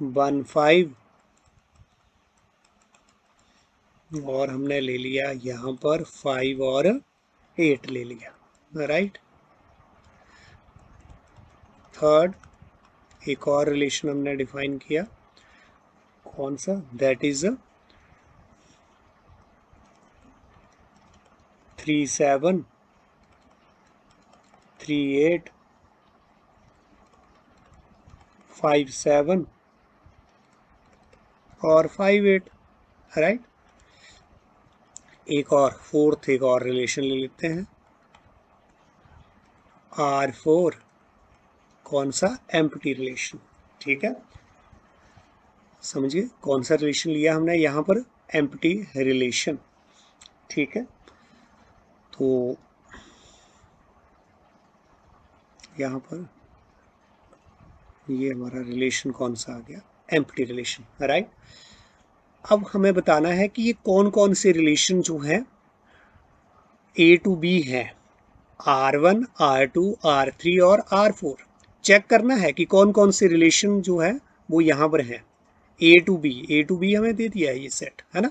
1, 5 और हमने ले लिया यहाँ पर 5 और 8 ले लिया, राइट। थर्ड एक और रिलेशन हमने डिफाइन किया, कौन सा, दैट इज 3, 7, 3, 8, 5, 7 और 5, 8, राइट। एक और रिलेशन ले लेते हैं, R4, कौन सा, एम्प्टी रिलेशन, ठीक है। समझिए कौन सा रिलेशन लिया हमने यहाँ पर, एम्प्टी रिलेशन, ठीक है। तो यहाँ पर ये हमारा रिलेशन कौन सा आ गया, एम्प्टी रिलेशन, राइट। अब हमें बताना है कि ये कौन कौन से रिलेशन जो हैं ए टू बी हैं, R1, R2, R3 और R4। चेक करना है कि कौन कौन से रिलेशन जो है वो यहाँ पर हैं, ए टू बी हमें दे दिया है ये सेट, है ना।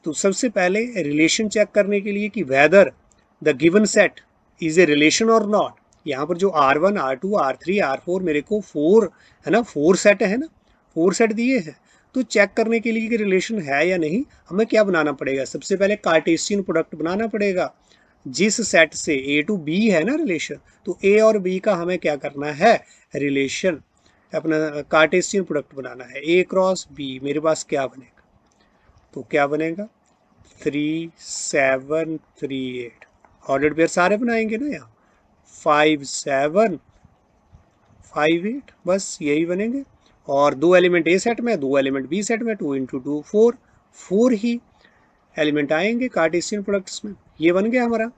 तो सबसे पहले रिलेशन चेक करने के लिए कि whether the given set is a relation और नॉट। यहाँ पर जो R1, R2, R3, R4 मेरे को 4 है ना, 4 सेट है ना, 4 सेट दिए हैं। तो चेक करने के लिए कि रिलेशन है या नहीं, हमें क्या बनाना पड़ेगा, सबसे पहले कार्टेशियन प्रोडक्ट बनाना पड़ेगा। जिस सेट से ए टू बी है ना रिलेशन, तो ए और बी का हमें क्या करना है, रिलेशन अपना कार्टेशियन प्रोडक्ट बनाना है। ए क्रॉस बी मेरे पास क्या बनेगा, तो क्या बनेगा, 3, 7, 3, 8, ऑर्डर्ड पेयर सारे बनाएंगे ना यहाँ, 5, 7, 5, 8, बस यही बनेंगे। और 2 एलिमेंट ए सेट में, 2 एलिमेंट बी सेट में, 2 × 2 4, 4 ही एलिमेंट आएंगे कार्टेशियन प्रोडक्ट्स में, ये बन गया हमारा।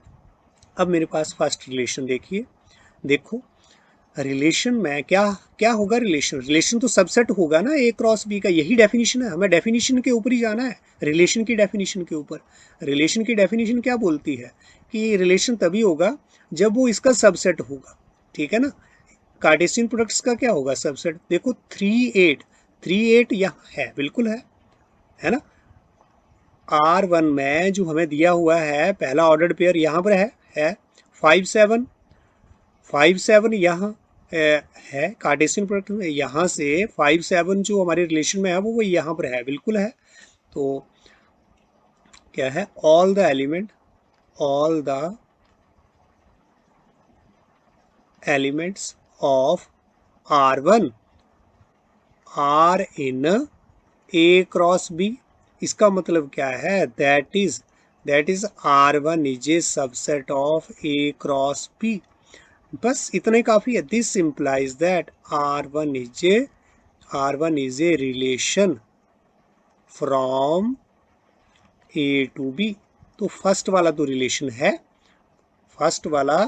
अब मेरे पास फर्स्ट रिलेशन देखिए, देखो रिलेशन में क्या क्या होगा, रिलेशन तो सबसेट होगा ना ए क्रॉस बी का, यही डेफिनेशन है, हमें डेफिनेशन के ऊपर ही जाना है, रिलेशन की डेफिनेशन के ऊपर। रिलेशन की डेफिनेशन क्या बोलती है कि रिलेशन तभी होगा जब वो इसका सबसेट होगा, ठीक है ना। कार्टेशियन प्रोडक्ट्स का क्या होगा सबसेट, देखो 3, 8 यहाँ है, बिल्कुल है ना। R1 में जो हमें दिया हुआ है पहला ऑर्डर्ड पेयर यहाँ पर है 5, 7, 5, 7 यहाँ है कार्टेशियन प्रोडक्ट में, यहाँ से 5, 7 जो हमारे रिलेशन में है वो यहाँ पर है, बिल्कुल है। तो क्या है, all the elements of R1 are in A cross B. इसका मतलब क्या है, that is R1 is a subset of A cross B. बस इतना ही काफी है, this implies that R1 is a relation from A to B. तो फर्स्ट वाला तो रिलेशन है, फर्स्ट वाला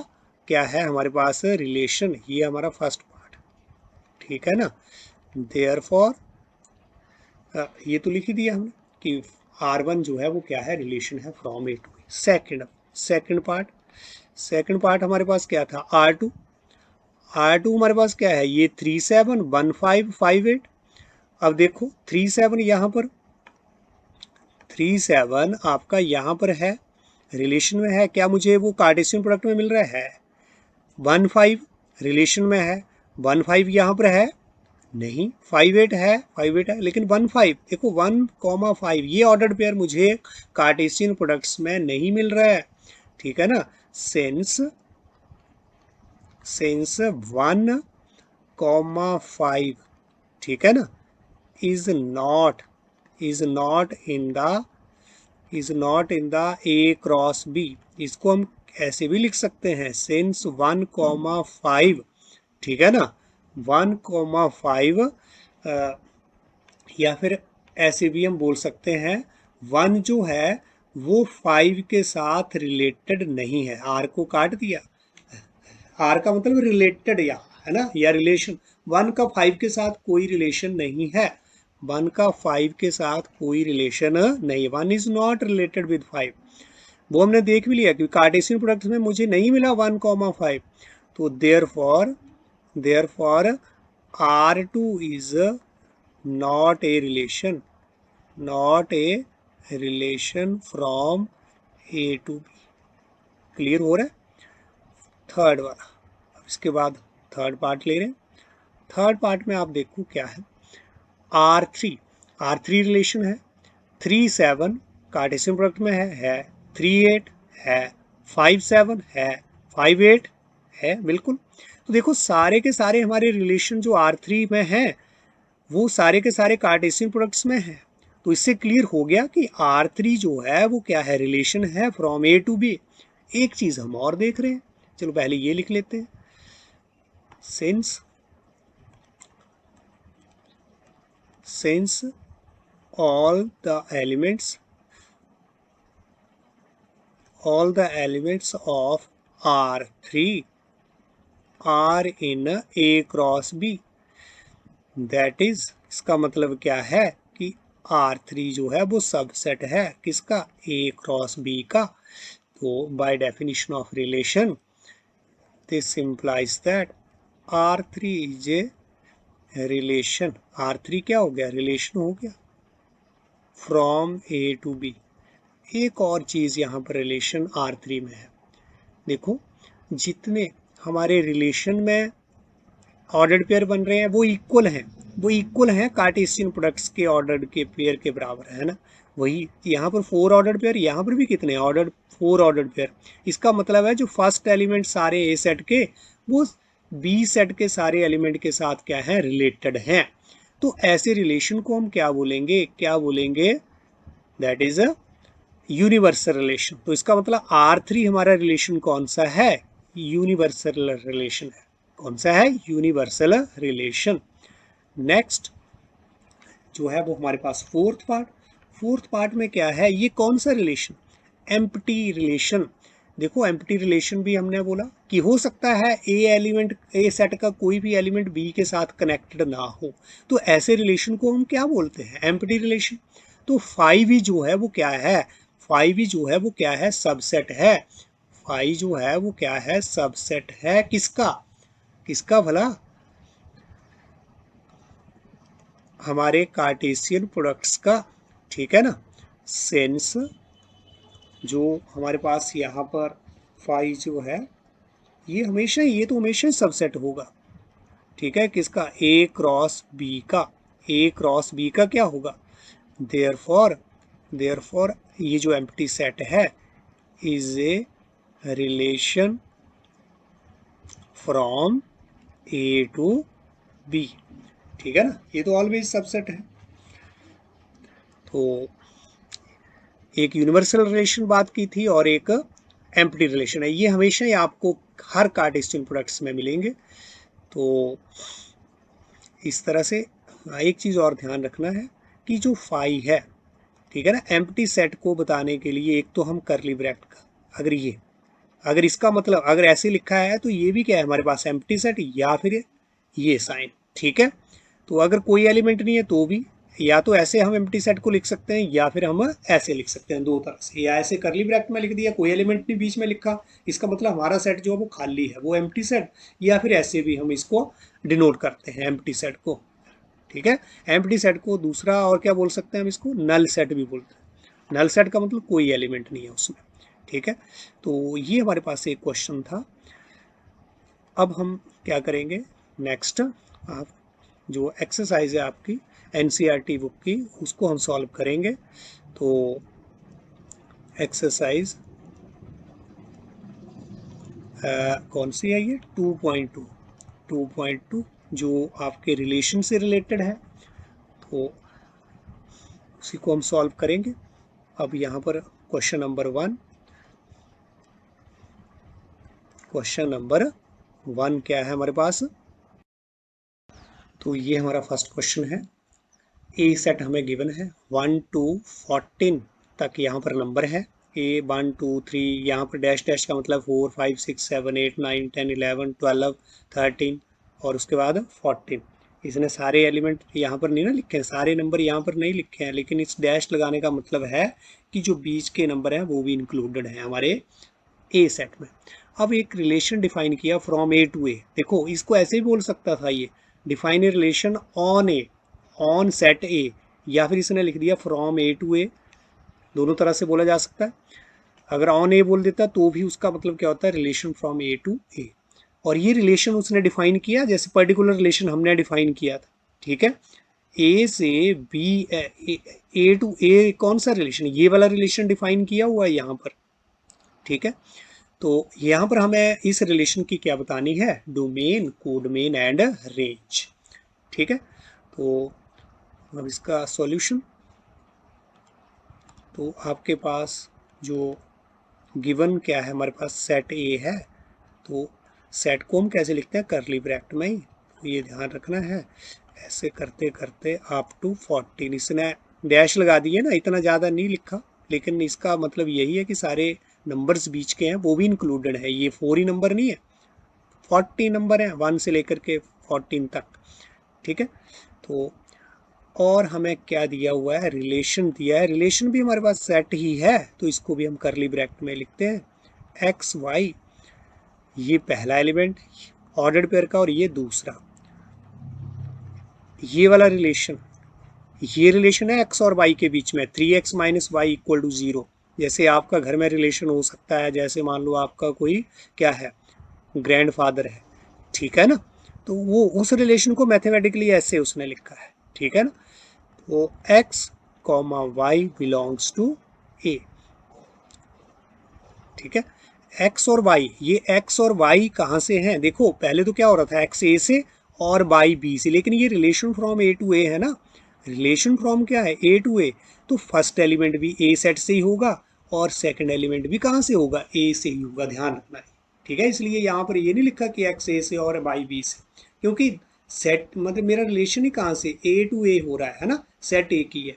क्या है हमारे पास, रिलेशन, ये हमारा फर्स्ट पार्ट, ठीक है ना। देयरफॉर ये तो लिख ही दिया हमने कि R1 जो है वो क्या है, रिलेशन है from A to B. Second part हमारे पास क्या था, R2 हमारे पास क्या है, ये 3, 7, 1, 5, 5, 8। अब देखो 3, 7 यहाँ पर 37 आपका यहाँ पर है, रिलेशन में है, क्या मुझे वो कार्टेशियन प्रोडक्ट में मिल रहा है? 15 रिलेशन में है, 15 यहाँ पर है नहीं, 58 है, 58 है, लेकिन 15 देखो 1,5 ये ऑर्डर्ड पेयर मुझे कार्टेशियन प्रोडक्ट्स में नहीं मिल रहा है, ठीक है ना। सिंस 1,5 ठीक है ना, is not in the A cross B, इसको हम ऐसे भी लिख सकते हैं सिंस 1,5 ठीक है ना, 1,5 या फिर ऐसे भी हम बोल सकते हैं 1 जो है वो 5 के साथ रिलेटेड नहीं है, आर को काट दिया, आर का मतलब रिलेटेड या है ना, या रिलेशन, 1 का 5 के साथ कोई रिलेशन नहीं है, 1 का 5 के साथ कोई रिलेशन नहीं, 1 इज नॉट रिलेटेड विद 5, वो हमने देख भी लिया कि कार्टेशियन प्रोडक्ट्स में मुझे नहीं मिला 1,5, तो therefore R2 is not a relation from A to B, clear हो रहा है। थर्ड वाला, अब इसके बाद थर्ड पार्ट ले रहे हैं। थर्ड पार्ट में आप देखो क्या है, R3 रिलेशन है, 37 कार्टेशियन प्रोडक्ट में है, 38 है, 57 है, 58 है, बिल्कुल। तो देखो सारे के सारे हमारे रिलेशन जो R3 में हैं वो सारे के सारे कार्टेशियन प्रोडक्ट्स में हैं, तो इससे क्लियर हो गया कि R3 जो है वो क्या है, रिलेशन है फ्रॉम A to B। एक चीज हम और देख रहे हैं, चलो पहले ये लिख लेते हैं, since all the elements of R3 are in A cross B, that is, इसका मतलब क्या है कि R3 जो है वो सबसेट है किसका, A क्रॉस B का। तो by definition of relation this implies that R3 is a relation, R3 क्या हो गया, रिलेशन हो गया फ्रॉम A to B। एक और चीज यहाँ पर रिलेशन R3 में है, देखो जितने हमारे रिलेशन में ऑर्डर्ड पेयर बन रहे हैं वो इक्वल हैं कार्टेशियन प्रोडक्ट्स के ऑर्डर्ड के पेयर के बराबर है ना, वही यहाँ पर 4 ऑर्डर्ड पेयर, यहाँ पर भी कितने ऑर्डर्ड, 4 ऑर्डर्ड पेयर। इसका मतलब है जो फर्स्ट एलिमेंट सारे ए सेट के वो बी सेट के सारे एलिमेंट के साथ क्या है, रिलेटेड हैं। तो ऐसे रिलेशन को हम क्या बोलेंगे, that is a universal relation. तो इसका मतलब R3 हमारा रिलेशन कौन सा है, यूनिवर्सल रिलेशन है, कौन सा है, यूनिवर्सल रिलेशन। नेक्स्ट जो है वो हमारे पास फोर्थ पार्ट में क्या है, ये कौन सा रिलेशन, एम्प्टी रिलेशन। देखो एम्प्टी रिलेशन भी हमने बोला कि हो सकता है ए सेट का कोई भी एलिमेंट बी के साथ कनेक्टेड ना हो, तो ऐसे रिलेशन को हम क्या बोलते हैं, एम्प्टी रिलेशन। तो 5 जो है वो क्या है, सबसेट है, 5 जो है वो क्या है, सबसेट है किसका भला, हमारे कार्टेशियन प्रोडक्ट्स का, ठीक है ना। सेंस जो हमारे पास यहाँ पर 5 जो है ये तो हमेशा सबसेट होगा, ठीक है, किसका, A क्रॉस B का क्या होगा, देयरफॉर ये जो एम्प्टी सेट है is a relation from A to B, ठीक है ना, ये तो ऑलवेज सबसेट है। तो एक यूनिवर्सल रिलेशन बात की थी और एक एम्प्टी रिलेशन है, ये हमेशा ही आपको हर कार्टेशियन प्रोडक्ट्स में मिलेंगे। तो इस तरह से एक चीज़ और ध्यान रखना है कि जो 5 है, ठीक है ना, एम्प्टी सेट को बताने के लिए एक तो हम करली ब्रैकेट का, अगर इसका मतलब अगर ऐसे लिखा है तो ये भी क्या है हमारे पास, एम्प्टी सेट, या फिर ये साइन, ठीक है। तो अगर कोई एलिमेंट नहीं है तो भी या तो ऐसे हम एम्प्टी सेट को लिख सकते हैं या फिर हम ऐसे लिख सकते हैं, दो तरह से, या ऐसे करली ब्रैकेट में लिख दिया, कोई एलिमेंट नहीं बीच में लिखा, इसका मतलब हमारा सेट जो है वो खाली है, वो एम्प्टी सेट, या फिर ऐसे भी हम इसको डिनोट करते हैं एम्प्टी सेट को, ठीक है। एम्प्टी सेट को दूसरा और क्या बोल सकते हैं हम, इसको नल सेट भी बोलते हैं। नल सेट का मतलब कोई एलिमेंट नहीं है उसमें, ठीक है। तो ये हमारे पास एक क्वेश्चन था। अब हम क्या करेंगे नेक्स्ट, आप जो एक्सरसाइज है आपकी एनसीईआरटी बुक की उसको हम सॉल्व करेंगे। तो एक्सरसाइज कौन सी है ये 2.2 जो आपके रिलेशन से रिलेटेड है, तो उसी को हम सॉल्व करेंगे। अब यहाँ पर क्वेश्चन नंबर 1 क्या है हमारे पास, तो ये हमारा फर्स्ट क्वेश्चन है। ए सेट हमें गिवन है 1 to 14 तक यहाँ पर नंबर है। ए 1 2 3 यहाँ पर डैश डैश का मतलब 4 5 6 7 8 9 10 11 12 13 और उसके बाद 14। इसने सारे एलिमेंट यहाँ पर नहीं ना लिखे हैं, सारे नंबर यहाँ पर नहीं लिखे हैं, लेकिन इस डैश लगाने का मतलब है कि जो बीच के नंबर हैं वो भी इंक्लूडेड हैं हमारे ए सेट में। अब एक रिलेशन डिफाइन किया फ्रॉम ए टू ए। देखो इसको ऐसे भी बोल सकता था, ये define a relation on A, on set ए, या फिर इसने लिख दिया फ्रॉम ए टू ए, दोनों तरह से बोला जा सकता है। अगर ऑन ए बोल देता तो भी उसका मतलब क्या होता है, रिलेशन फ्रॉम ए टू ए। और ये रिलेशन उसने डिफाइन किया जैसे पर्टिकुलर रिलेशन हमने डिफाइन किया था, ठीक है। ए से बी, ए टू ए कौन सा रिलेशन, ये वाला रिलेशन डिफाइन किया हुआ है यहाँ पर, ठीक है। तो यहाँ पर हमें इस रिलेशन की क्या बतानी है, डोमेन, कोडोमेन एंड रेंज, ठीक है। तो अब इसका सॉल्यूशन, तो आपके पास जो गिवन क्या है हमारे पास सेट ए है, तो सेट को हम कैसे लिखते हैं, करली ब्रैकेट में ही, तो ये ध्यान रखना है। ऐसे करते करते अप टू 14, इसने डैश लगा दिए ना, इतना ज़्यादा नहीं लिखा, लेकिन इसका मतलब यही है कि सारे नंबर्स बीच के हैं वो भी इंक्लूडेड है, ये 4 ही नंबर नहीं है, 40 नंबर हैं 1 से लेकर के 14 तक, ठीक है। तो और हमें क्या दिया हुआ है, रिलेशन दिया है, रिलेशन भी हमारे पास सेट ही है, तो इसको भी हम करली ब्रैकेट में लिखते हैं। एक्स वाई ये पहला एलिमेंट ऑर्डर्ड पेयर का, और ये दूसरा, ये वाला रिलेशन, ये रिलेशन है एक्स और वाई के बीच में, 3x minus Y equal to 0। जैसे आपका घर में रिलेशन हो सकता है, जैसे मान लो आपका कोई क्या है, ग्रैंडफादर है, ठीक है ना, तो वो उस रिलेशन को मैथमेटिकली ऐसे उसने लिखा है, ठीक है ना। तो x comma Y belongs to A, ठीक है। x और y, ये x और y कहाँ से हैं, देखो पहले तो क्या हो रहा था, x a से और y b से, लेकिन ये relation from a to a है ना, रिलेशन फ्रॉम क्या है, a टू a, तो फर्स्ट एलिमेंट भी a सेट से ही होगा और सेकंड एलिमेंट भी कहाँ से होगा, a से ही होगा, ध्यान रखना है, ठीक है। इसलिए यहाँ पर ये नहीं लिखा कि x a से और y b से, क्योंकि सेट मतलब मेरा रिलेशन ही कहाँ से, a टू a हो रहा है ना, सेट a की है।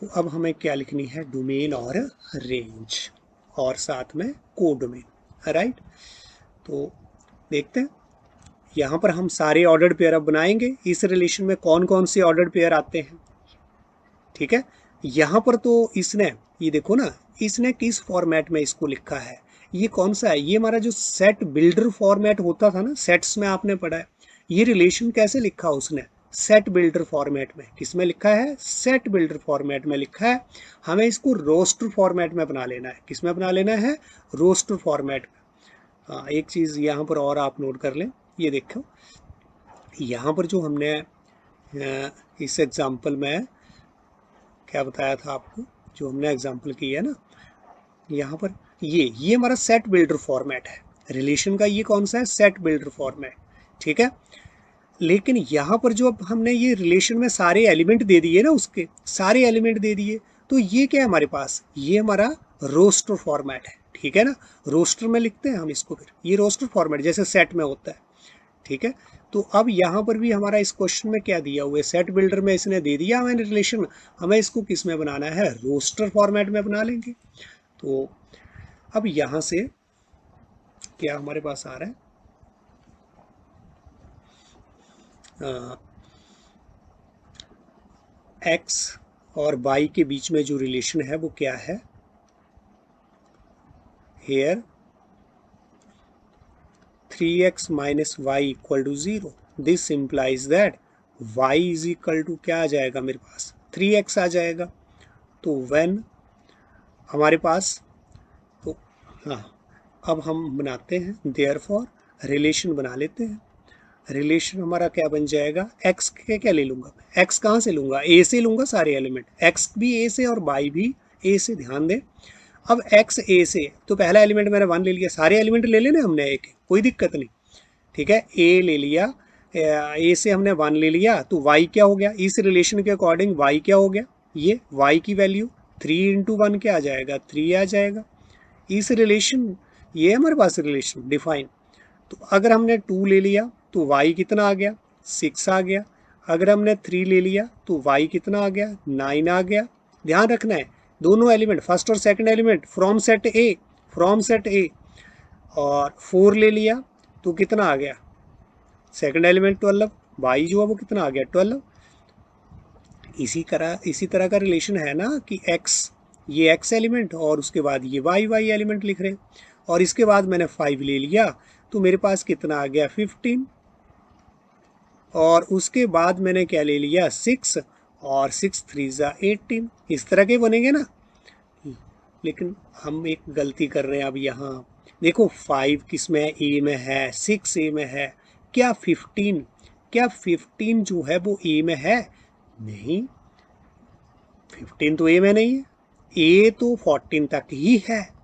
तो अब हमें क्या लिखनी है, डोमेन और रेंज, और साथ में कोडोमेन, राइट। तो देखते हैं यहाँ पर हम सारे ऑर्डर्ड पेयर अब बनाएंगे, इस रिलेशन में कौन कौन से ऑर्डर्ड पेयर आते हैं, ठीक है। यहाँ पर तो इसने, ये देखो ना, इसने किस फॉर्मेट में इसको लिखा है, ये कौन सा है, ये हमारा जो सेट बिल्डर फॉर्मेट होता था ना, सेट्स में आपने पढ़ा है, ये रिलेशन कैसे लिखा उसने, सेट बिल्डर फॉर्मेट में, किस में लिखा है, सेट बिल्डर फॉर्मेट में लिखा है। हमें इसको रोस्टर फॉर्मेट में बना लेना है, किस में बना लेना है, रोस्टर फॉर्मेट में। हाँ एक चीज़ यहाँ पर और आप नोट कर लें, ये देखो यहाँ पर जो हमने इस एग्जाम्पल में क्या बताया था आपको, जो हमने एग्जाम्पल की है ना, यहाँ पर ये हमारा सेट बिल्डर फॉर्मेट है, रिलेशन का ये कौन सा है, सेट बिल्डर फॉर्मेट, ठीक है। लेकिन यहाँ पर जो अब हमने ये रिलेशन में सारे एलिमेंट दे दिए ना, उसके सारे एलिमेंट दे दिए, तो ये क्या है हमारे पास, ये हमारा रोस्टर फॉर्मेट है, ठीक है ना। रोस्टर में लिखते हैं हम इसको, फिर ये रोस्टर फॉर्मेट जैसे सेट में होता है, ठीक है। तो अब यहाँ पर भी हमारा इस क्वेश्चन में क्या दिया हुआ है, सेट बिल्डर में इसने दे दिया हमें रिलेशन, हमें इसको किस में बनाना है, रोस्टर फॉर्मेट में बना लेंगे। तो अब यहाँ से क्या हमारे पास आ रहा है, एक्स और वाई के बीच में जो रिलेशन है वो क्या है, here 3x minus Y equal to 0, this implies that y is equal to क्या आ जाएगा मेरे पास, 3x आ जाएगा। तो व्हेन हमारे पास, तो हाँ, अब हम बनाते हैं देयरफॉर, रिलेशन बना लेते हैं। रिलेशन हमारा क्या बन जाएगा, x के क्या ले लूँगा, x कहाँ से लूँगा, a से लूँगा सारे एलिमेंट, x भी a से और y भी a से। ध्यान दें, अब x a से, तो पहला एलिमेंट मैंने 1 ले लिया, सारे एलिमेंट ले लेने हमने एक, कोई दिक्कत नहीं, ठीक है। a ले लिया, a से हमने 1 ले लिया, तो y क्या हो गया, इस रिलेशन के अकॉर्डिंग y क्या हो गया, ये y की वैल्यू 3 इंटू 1 क्या आ जाएगा, 3 आ जाएगा। इस रिलेशन, ये हमारे पास रिलेशन डिफाइन। तो अगर हमने 2 ले लिया तो y कितना आ गया, 6 आ गया। अगर हमने 3 ले लिया तो y कितना आ गया, 9 आ गया। ध्यान रखना है दोनों एलिमेंट, फर्स्ट और second element from set A, from set A. और 4 ले लिया तो कितना आ गया, सेकंड एलिमेंट 12, y जो है वो कितना आ गया, 12। इसी तरह का रिलेशन है ना कि x, ये x एलिमेंट और उसके बाद ये y एलिमेंट लिख रहे हैं। और इसके बाद मैंने 5 ले लिया तो मेरे पास कितना आ गया, 15। और उसके बाद मैंने क्या ले लिया, 6, और 6 3 18। इस तरह के बनेंगे ना। लेकिन हम एक गलती कर रहे हैं अब यहाँ, देखो 5 किस में, ए में है, 6 ए में है, क्या 15, क्या 15 जो है वो ए में है, नहीं, 15 तो ए में नहीं है, ए तो 14 तक ही है।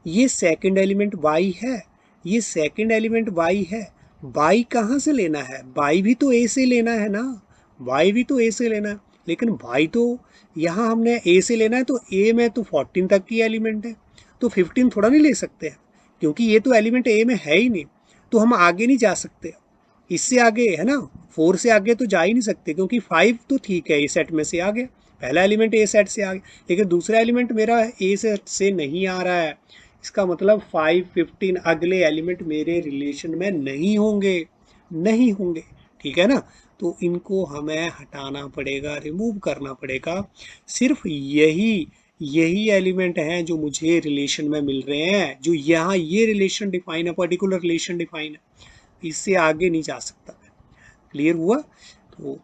ये सेकंड एलिमेंट y है, ये सेकंड एलिमेंट y है। y कहाँ से लेना है, y भी तो a से लेना है ना, y भी तो a से लेना है। लेकिन y तो यहाँ हमने a से लेना है, तो a में तो 14 तक की एलिमेंट है, तो 15 थोड़ा नहीं ले सकते हैं, क्योंकि ये तो एलिमेंट a में है ही नहीं। तो हम आगे नहीं जा सकते, इससे आगे है ना, 4 से आगे तो जा ही नहीं सकते, क्योंकि 5 तो ठीक है, ए सेट में से आ गया, पहला एलिमेंट ए सेट से आ गया, लेकिन दूसरा एलिमेंट मेरा ए सेट से नहीं आ रहा है। इसका मतलब 5 15 अगले एलिमेंट मेरे रिलेशन में नहीं होंगे, नहीं होंगे, ठीक है ना। तो इनको हमें हटाना पड़ेगा, रिमूव करना पड़ेगा। सिर्फ यही एलिमेंट हैं जो मुझे रिलेशन में मिल रहे हैं, जो यहाँ ये रिलेशन डिफाइन है, पर्टिकुलर रिलेशन डिफाइन है, इससे आगे नहीं जा सकता। क्लियर हुआ। तो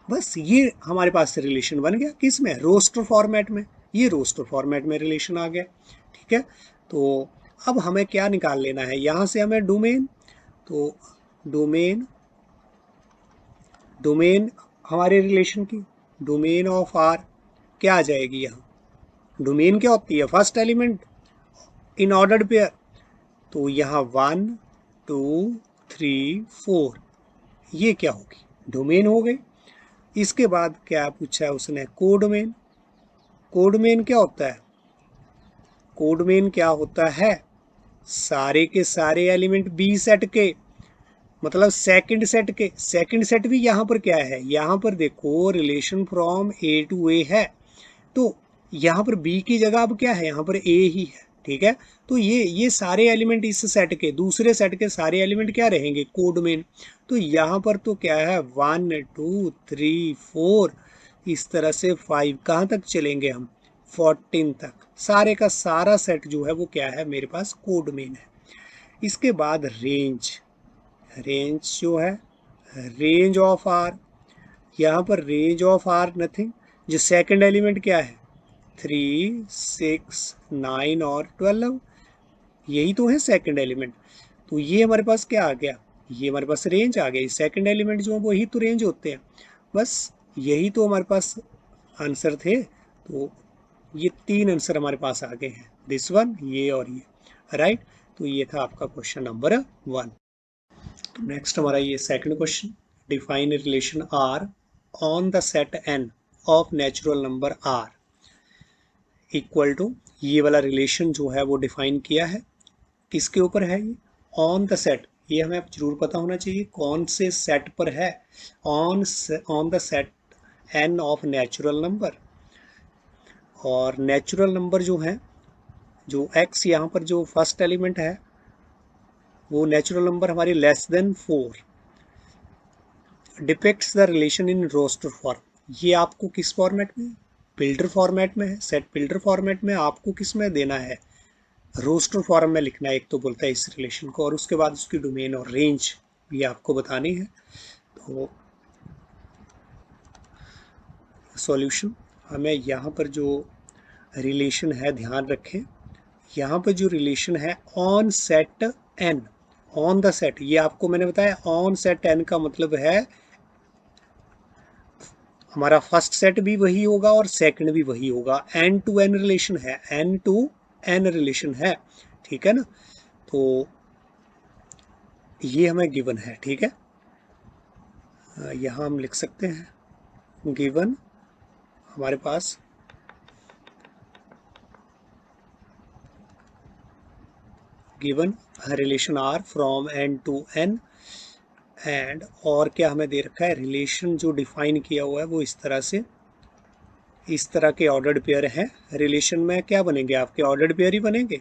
बस ये हमारे पास रिलेशन बन गया, किस में, रोस्टर फॉर्मेट में। ये रोस्टर फॉर्मेट में रिलेशन आ गया, ठीक है। तो अब हमें क्या निकाल लेना है, यहाँ से हमें डोमेन, तो डोमेन हमारे रिलेशन की, डोमेन ऑफ आर क्या आ जाएगी, यहाँ डोमेन क्या होती है, first element in ordered pair. तो यहाँ 1 2 3 4, ये क्या होगी, डोमेन हो गई। इसके बाद क्या पूछा है उसने, कोडोमेन। कोडोमेन क्या होता है, कोडोमेन क्या होता है, सारे के सारे एलिमेंट बी सेट के, मतलब सेकंड सेट के, सेकंड सेट भी यहाँ पर क्या है, यहाँ पर देखो रिलेशन फ्रॉम ए टू ए है, तो यहाँ पर बी की जगह अब क्या है, यहाँ पर ए ही है, ठीक है। तो ये सारे एलिमेंट इस सेट के, दूसरे सेट के सारे एलिमेंट क्या रहेंगे, कोडोमेन। तो यहाँ पर तो क्या है, 1 2 3 4, इस तरह से 5 कहाँ तक चलेंगे हम, 14 तक, सारे का सारा सेट जो है वो क्या है, मेरे पास कोडोमेन है। इसके बाद रेंज, रेंज जो है, रेंज ऑफ आर, यहाँ पर रेंज ऑफ आर नथिंग, जो सेकंड एलिमेंट क्या है, 3 6 9 और 12, यही तो है सेकंड एलिमेंट। तो ये हमारे पास क्या आ गया, ये हमारे पास रेंज आ गई, सेकंड एलिमेंट जो है वही तो रेंज होते हैं। बस यही तो हमारे पास आंसर थे। तो ये 3 आंसर हमारे पास आ गए हैं, दिस वन, ये और ये, राइट। तो ये था आपका क्वेश्चन नंबर 1। तो नेक्स्ट हमारा ये second question, define relation R on the set N of natural number R equal to, ये वाला रिलेशन जो है वो डिफाइन किया है, किसके ऊपर है ये, ऑन द सेट, ये हमें जरूर पता होना चाहिए कौन से सेट पर है, on the set N of natural number. और नेचुरल नंबर जो है, जो x यहाँ पर जो फर्स्ट एलिमेंट है, वो नेचुरल नंबर हमारी less than 4, depicts the relation in roster form. ये आपको किस फॉर्मेट में, बिल्डर फॉर्मेट में है, सेट बिल्डर फॉर्मेट में आपको किस में देना है, रोस्टर फॉर्म में लिखना है। एक तो बोलता है इस रिलेशन को, और उसके बाद उसकी डोमेन और रेंज भी आपको बतानी है। तो सॉल्यूशन। हमें यहाँ पर जो रिलेशन है ध्यान रखें, यहाँ पर जो रिलेशन है on set N, on the set, ये आपको मैंने बताया ऑन सेट एन का मतलब है हमारा फर्स्ट सेट भी वही होगा और सेकंड भी वही होगा, एन टू एन रिलेशन है, एन टू एन रिलेशन है, ठीक है ना। तो ये हमें गिवन है, ठीक है। यहाँ हम लिख सकते हैं गिवन हमारे पास given relation are from N to N and, और क्या हमें दे रखा है, रिलेशन जो डिफाइन किया हुआ है वो इस तरह से, इस तरह के ऑर्डर्ड पेयर हैं। रिलेशन में क्या बनेंगे, आपके ऑर्डर्ड पेयर ही बनेंगे।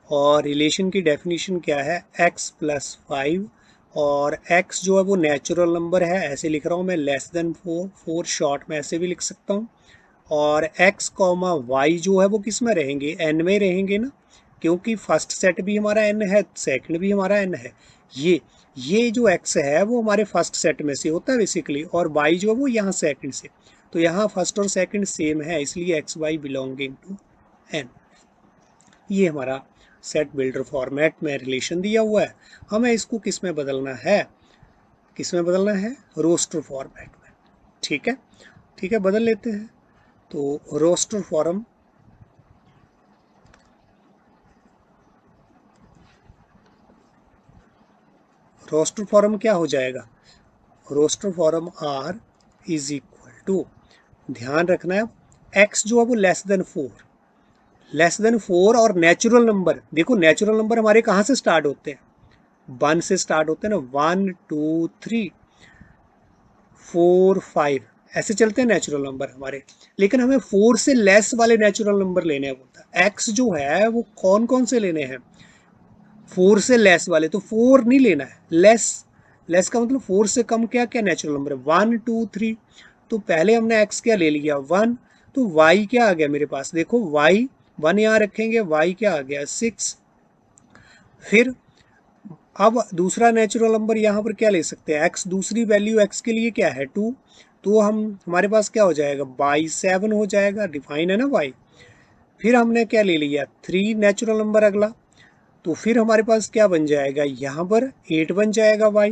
और रिलेशन की डेफिनेशन क्या है, x प्लस 5, और x जो है वो नेचुरल नंबर है, ऐसे लिख रहा हूँ मैं, लेस देन 4, 4 शॉर्ट में ऐसे भी लिख सकता हूँ। और x कॉमा y जो है वो किस में रहेंगे, n में रहेंगे ना, क्योंकि फर्स्ट सेट भी हमारा n है, सेकंड भी हमारा n है। ये जो x है वो हमारे फर्स्ट सेट में से होता है बेसिकली, और y जो है वो यहाँ सेकंड से, तो यहाँ फर्स्ट और सेकंड सेम है, इसलिए X Y belonging to n। ये हमारा सेट बिल्डर फॉर्मेट में रिलेशन दिया हुआ है। हमें इसको किस में बदलना है, किस में बदलना है, रोस्टर फॉर्मेट में, ठीक है। ठीक है, बदल लेते हैं। तो रोस्टर फॉर्म, रोस्टर फॉर्म क्या हो जाएगा, roster form R is equal to, ध्यान रखना है एक्स जो है वो लेस देन 4, लेस देन 4, और नेचुरल नंबर, देखो नेचुरल नंबर हमारे कहाँ से स्टार्ट होते हैं, 1 से स्टार्ट होते हैं ना, 1 2 3 4 5 ऐसे चलते हैं नेचुरल नंबर हमारे। लेकिन हमें 4 से लेस वाले नेचुरल नंबर लेने हैं, बोलता है एक्स जो है वो कौन कौन से लेने हैं, 4 से लेस वाले, तो 4 नहीं लेना है, लेस, लेस का मतलब 4 से कम क्या क्या नेचुरल नंबर है, 1 2 3, तो पहले हमने एक्स क्या ले लिया 1, तो वाई क्या आ गया मेरे पास, देखो वाई 1 यहाँ रखेंगे, वाई क्या आ गया 6। फिर अब दूसरा नेचुरल नंबर यहाँ पर क्या ले सकते हैं, x, दूसरी वैल्यू x के लिए क्या है 2, तो हम हमारे पास क्या हो जाएगा बाई 7 हो जाएगा, डिफाइन है ना y। फिर हमने क्या ले लिया 3 नेचुरल नंबर अगला, तो फिर हमारे पास क्या बन जाएगा, यहाँ पर 8 बन जाएगा y।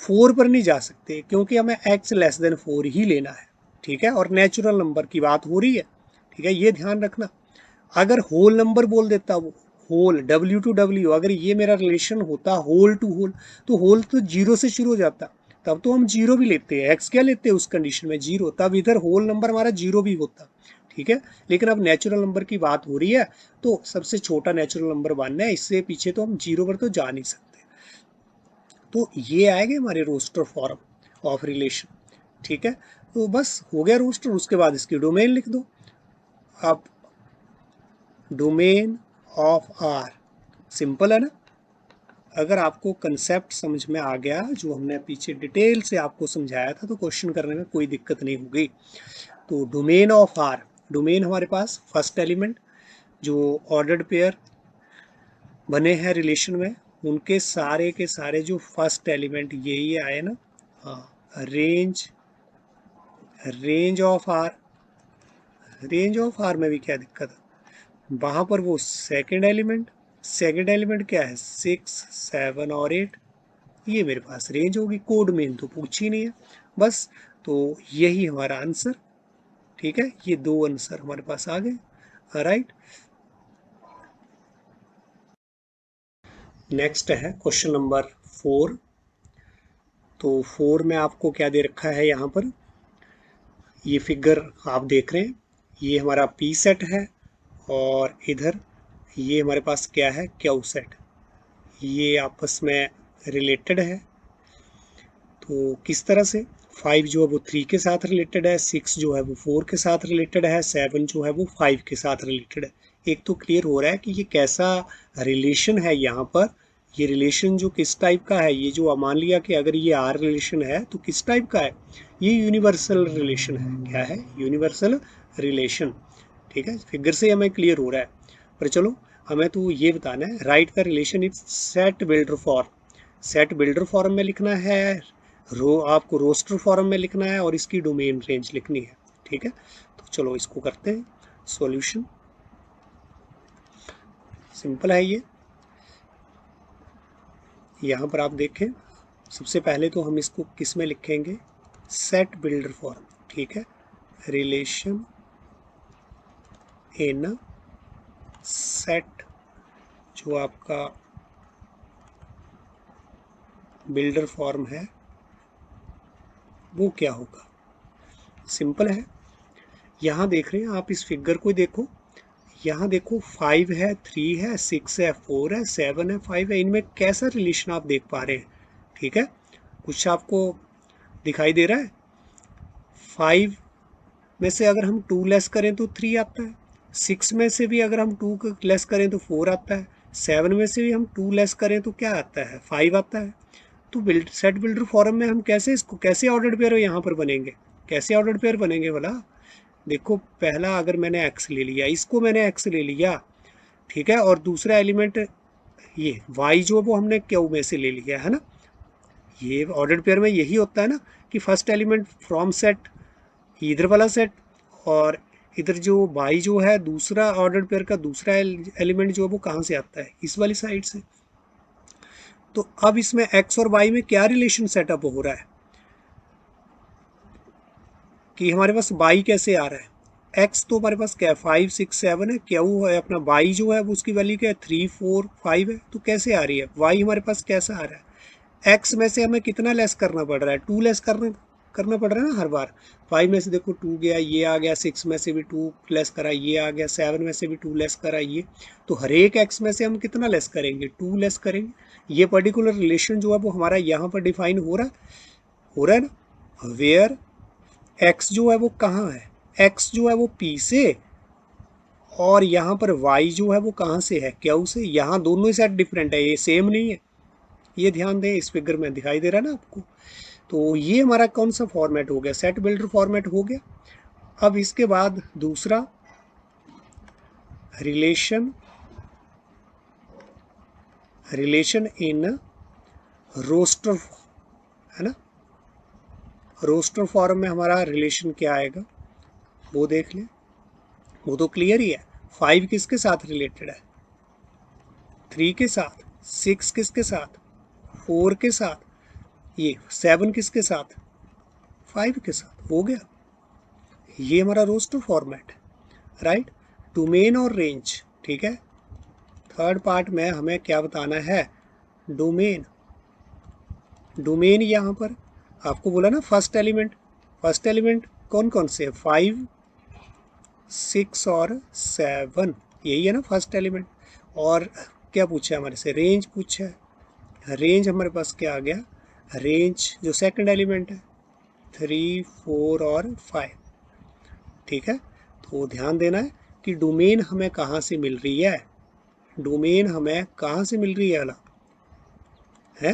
4 पर नहीं जा सकते क्योंकि हमें x लेस देन 4 ही लेना है, ठीक है, और नेचुरल नंबर की बात हो रही है, ठीक है, ये ध्यान रखना। अगर होल नंबर बोल देता वो, होल W टू W, अगर ये मेरा रिलेशन होता होल टू होल, तो होल तो जीरो से शुरू हो जाता, तब तो हम जीरो भी लेते हैं, एक्स क्या लेते हैं उस कंडीशन में जीरो, तब इधर होल नंबर हमारा जीरो भी होता, ठीक है। लेकिन अब नेचुरल नंबर की बात हो रही है, तो सबसे छोटा नेचुरल नंबर 1 है, इससे पीछे तो हम जीरो पर तो जा नहीं सकते। तो ये आएगा हमारे रोस्टर फॉर्म ऑफ रिलेशन, ठीक है। तो बस हो गया रोस्टर, उसके बाद इसकी डोमेन लिख दो। अब डोमेन ऑफ आर, सिंपल है ना। अगर आपको कंसेप्ट समझ में आ गया जो हमने पीछे डिटेल से आपको समझाया था, तो क्वेश्चन करने में कोई दिक्कत नहीं होगी। तो डोमेन ऑफ आर, डोमेन हमारे पास फर्स्ट एलिमेंट जो ऑर्डर्ड पेयर बने हैं रिलेशन में, उनके सारे के सारे जो फर्स्ट एलिमेंट यही आए ना, हाँ, range, range of R, range of R में भी क्या दिक्कत है, वहाँ पर वो सेकेंड एलिमेंट, सेकेंड एलिमेंट क्या है 6 7 और 8, ये मेरे पास रेंज होगी, कोड में तो पूछी नहीं है बस। तो यही हमारा आंसर, ठीक है, ये दो आंसर हमारे पास आ गए, राइट। नेक्स्ट है क्वेश्चन नंबर 4। तो 4 में आपको क्या दे रखा है, यहाँ पर ये फिगर आप देख रहे हैं, ये हमारा पी सेट है, और इधर ये हमारे पास क्या है क्यू सेट, ये आपस में रिलेटेड है। तो किस तरह से, 5 जो है वो 3 के साथ रिलेटेड है, 6 जो है वो 4 के साथ रिलेटेड है, 7 जो है वो 5 के साथ रिलेटेड है। एक तो क्लियर हो रहा है कि ये कैसा रिलेशन है, यहाँ पर ये रिलेशन जो किस टाइप का है, ये जो मान लिया कि अगर ये आर रिलेशन है तो किस टाइप का है, ये यूनिवर्सल रिलेशन है, क्या है यूनिवर्सल रिलेशन, ठीक है, फिगर से हमें क्लियर हो रहा है। पर चलो हमें तो ये बताना है, right the relation is set builder form, set builder form में लिखना है, रो आपको रोस्टर फॉर्म में लिखना है, और इसकी डोमेन रेंज लिखनी है, ठीक है, तो चलो इसको करते हैं सॉल्यूशन। सिंपल है ये। यहाँ पर आप देखें, सबसे पहले तो हम इसको किस में लिखेंगे, सेट बिल्डर फॉर्म, ठीक है, रिलेशन इन सेट, जो आपका बिल्डर फॉर्म है वो क्या होगा। सिंपल है, यहाँ देख रहे हैं आप, इस फिगर को देखो, यहाँ देखो 5 है, 3 है, 6 है, 4 है, 7 है, 5 है, इनमें कैसा रिलेशन आप देख पा रहे हैं। ठीक है, कुछ आपको दिखाई दे रहा है। 5 में से अगर हम 2 लेस करें तो 3 आता है, 6 में से भी अगर हम 2 लेस करें तो 4 आता है, 7 में से भी हम 2 लेस करें तो क्या आता है, 5 आता है। तो सेट बिल्डर फॉर्म में हम कैसे इसको, कैसे ऑर्डर्ड पेयर यहाँ पर बनेंगे, कैसे ऑर्डर्ड पेयर बनेंगे बोला। देखो पहला अगर मैंने x ले लिया, इसको मैंने x ले लिया, ठीक है, और दूसरा एलिमेंट ये y जो वो हमने क्यू में से ले लिया है ना। ये ऑर्डर्ड पेयर में यही होता है ना कि फर्स्ट एलिमेंट फ्रॉम सेट, इधर वाला सेट, और इधर जो y जो है दूसरा ऑर्डर्ड पेयर का दूसरा एलिमेंट जो है वो कहाँ से आता है, इस वाली साइड से। तो अब इसमें x और y में क्या रिलेशन सेटअप हो रहा है कि हमारे पास y कैसे आ रहा है। x तो हमारे पास क्या है, 5 6 7 है, क्यू है अपना, y जो है वो उसकी वैल्यू क्या है, 3 4 5 है। तो कैसे आ रही है, y हमारे पास कैसा आ रहा है, x में से हमें कितना लेस करना पड़ रहा है, 2 लेस करना पड़ रहा है ना हर बार। 5 में से देखो 2 गया, ये आ गया, 6 में से भी 2 लेस करा, ये आ गया, 7 में से भी 2 लेस करा, ये। तो हर एक x में से हम कितना लेस करेंगे, 2 लेस करेंगे। ये पर्टिकुलर रिलेशन जो है वो हमारा यहाँ पर डिफाइन हो रहा है ना, वेयर x जो है वो कहाँ है, x जो है वो p से, और यहाँ पर y जो है वो कहाँ से है, क्यू से। यहाँ दोनों ही सेट डिफरेंट है, ये सेम नहीं है, ये ध्यान दें, इस फिगर में दिखाई दे रहा है ना आपको। तो ये हमारा कौन सा फॉर्मेट हो गया, सेट बिल्डर फॉर्मेट हो गया। अब इसके बाद दूसरा रिलेशन इन रोस्टर, है ना। रोस्टर फॉर्म में हमारा रिलेशन क्या आएगा वो देख लें, वो तो क्लियर ही है। 5 किसके साथ रिलेटेड है, 3 के साथ, 6 किसके साथ, 4 के साथ, ये 7 किसके साथ, 5 के साथ। हो गया, ये हमारा रोस्टर फॉर्मेट है, राइट। डोमेन और रेंज, ठीक है। थर्ड पार्ट में हमें क्या बताना है, डोमेन। डोमेन यहाँ पर आपको बोला ना, फर्स्ट एलिमेंट कौन कौन से है, 5 6 और 7, यही है ना फर्स्ट एलिमेंट। और क्या पूछा है हमारे से, रेंज पूछा है। रेंज हमारे पास क्या आ गया, रेंज जो सेकंड एलिमेंट है, 3 4 और 5, ठीक है। तो ध्यान देना है कि डोमेन हमें कहाँ से मिल रही है, डोमेन हमें कहाँ से मिल रही है,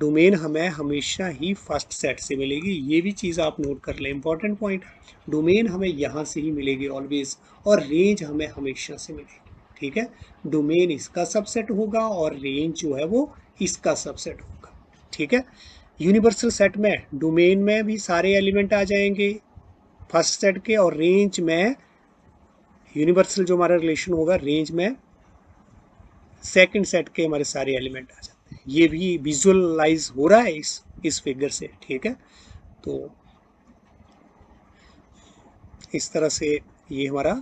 डोमेन हमें हमेशा ही फर्स्ट सेट से मिलेगी। ये भी चीज़ आप नोट कर लें, इंपॉर्टेंट पॉइंट है। डोमेन हमें यहाँ से ही मिलेगी ऑलवेज, और रेंज हमें हमेशा से मिलेगी, ठीक है। डोमेन इसका सबसेट होगा और रेंज जो है वो इसका सबसेट होगा, ठीक है। यूनिवर्सल सेट में डोमेन में भी सारे एलिमेंट आ जाएंगे फर्स्ट सेट के, और रेंज में यूनिवर्सल जो हमारा रिलेशन होगा, रेंज में सेकंड सेट के हमारे सारे एलिमेंट आ जाते हैं। ये भी विजुअलाइज हो रहा है इस फिगर से, ठीक है। तो इस तरह से ये हमारा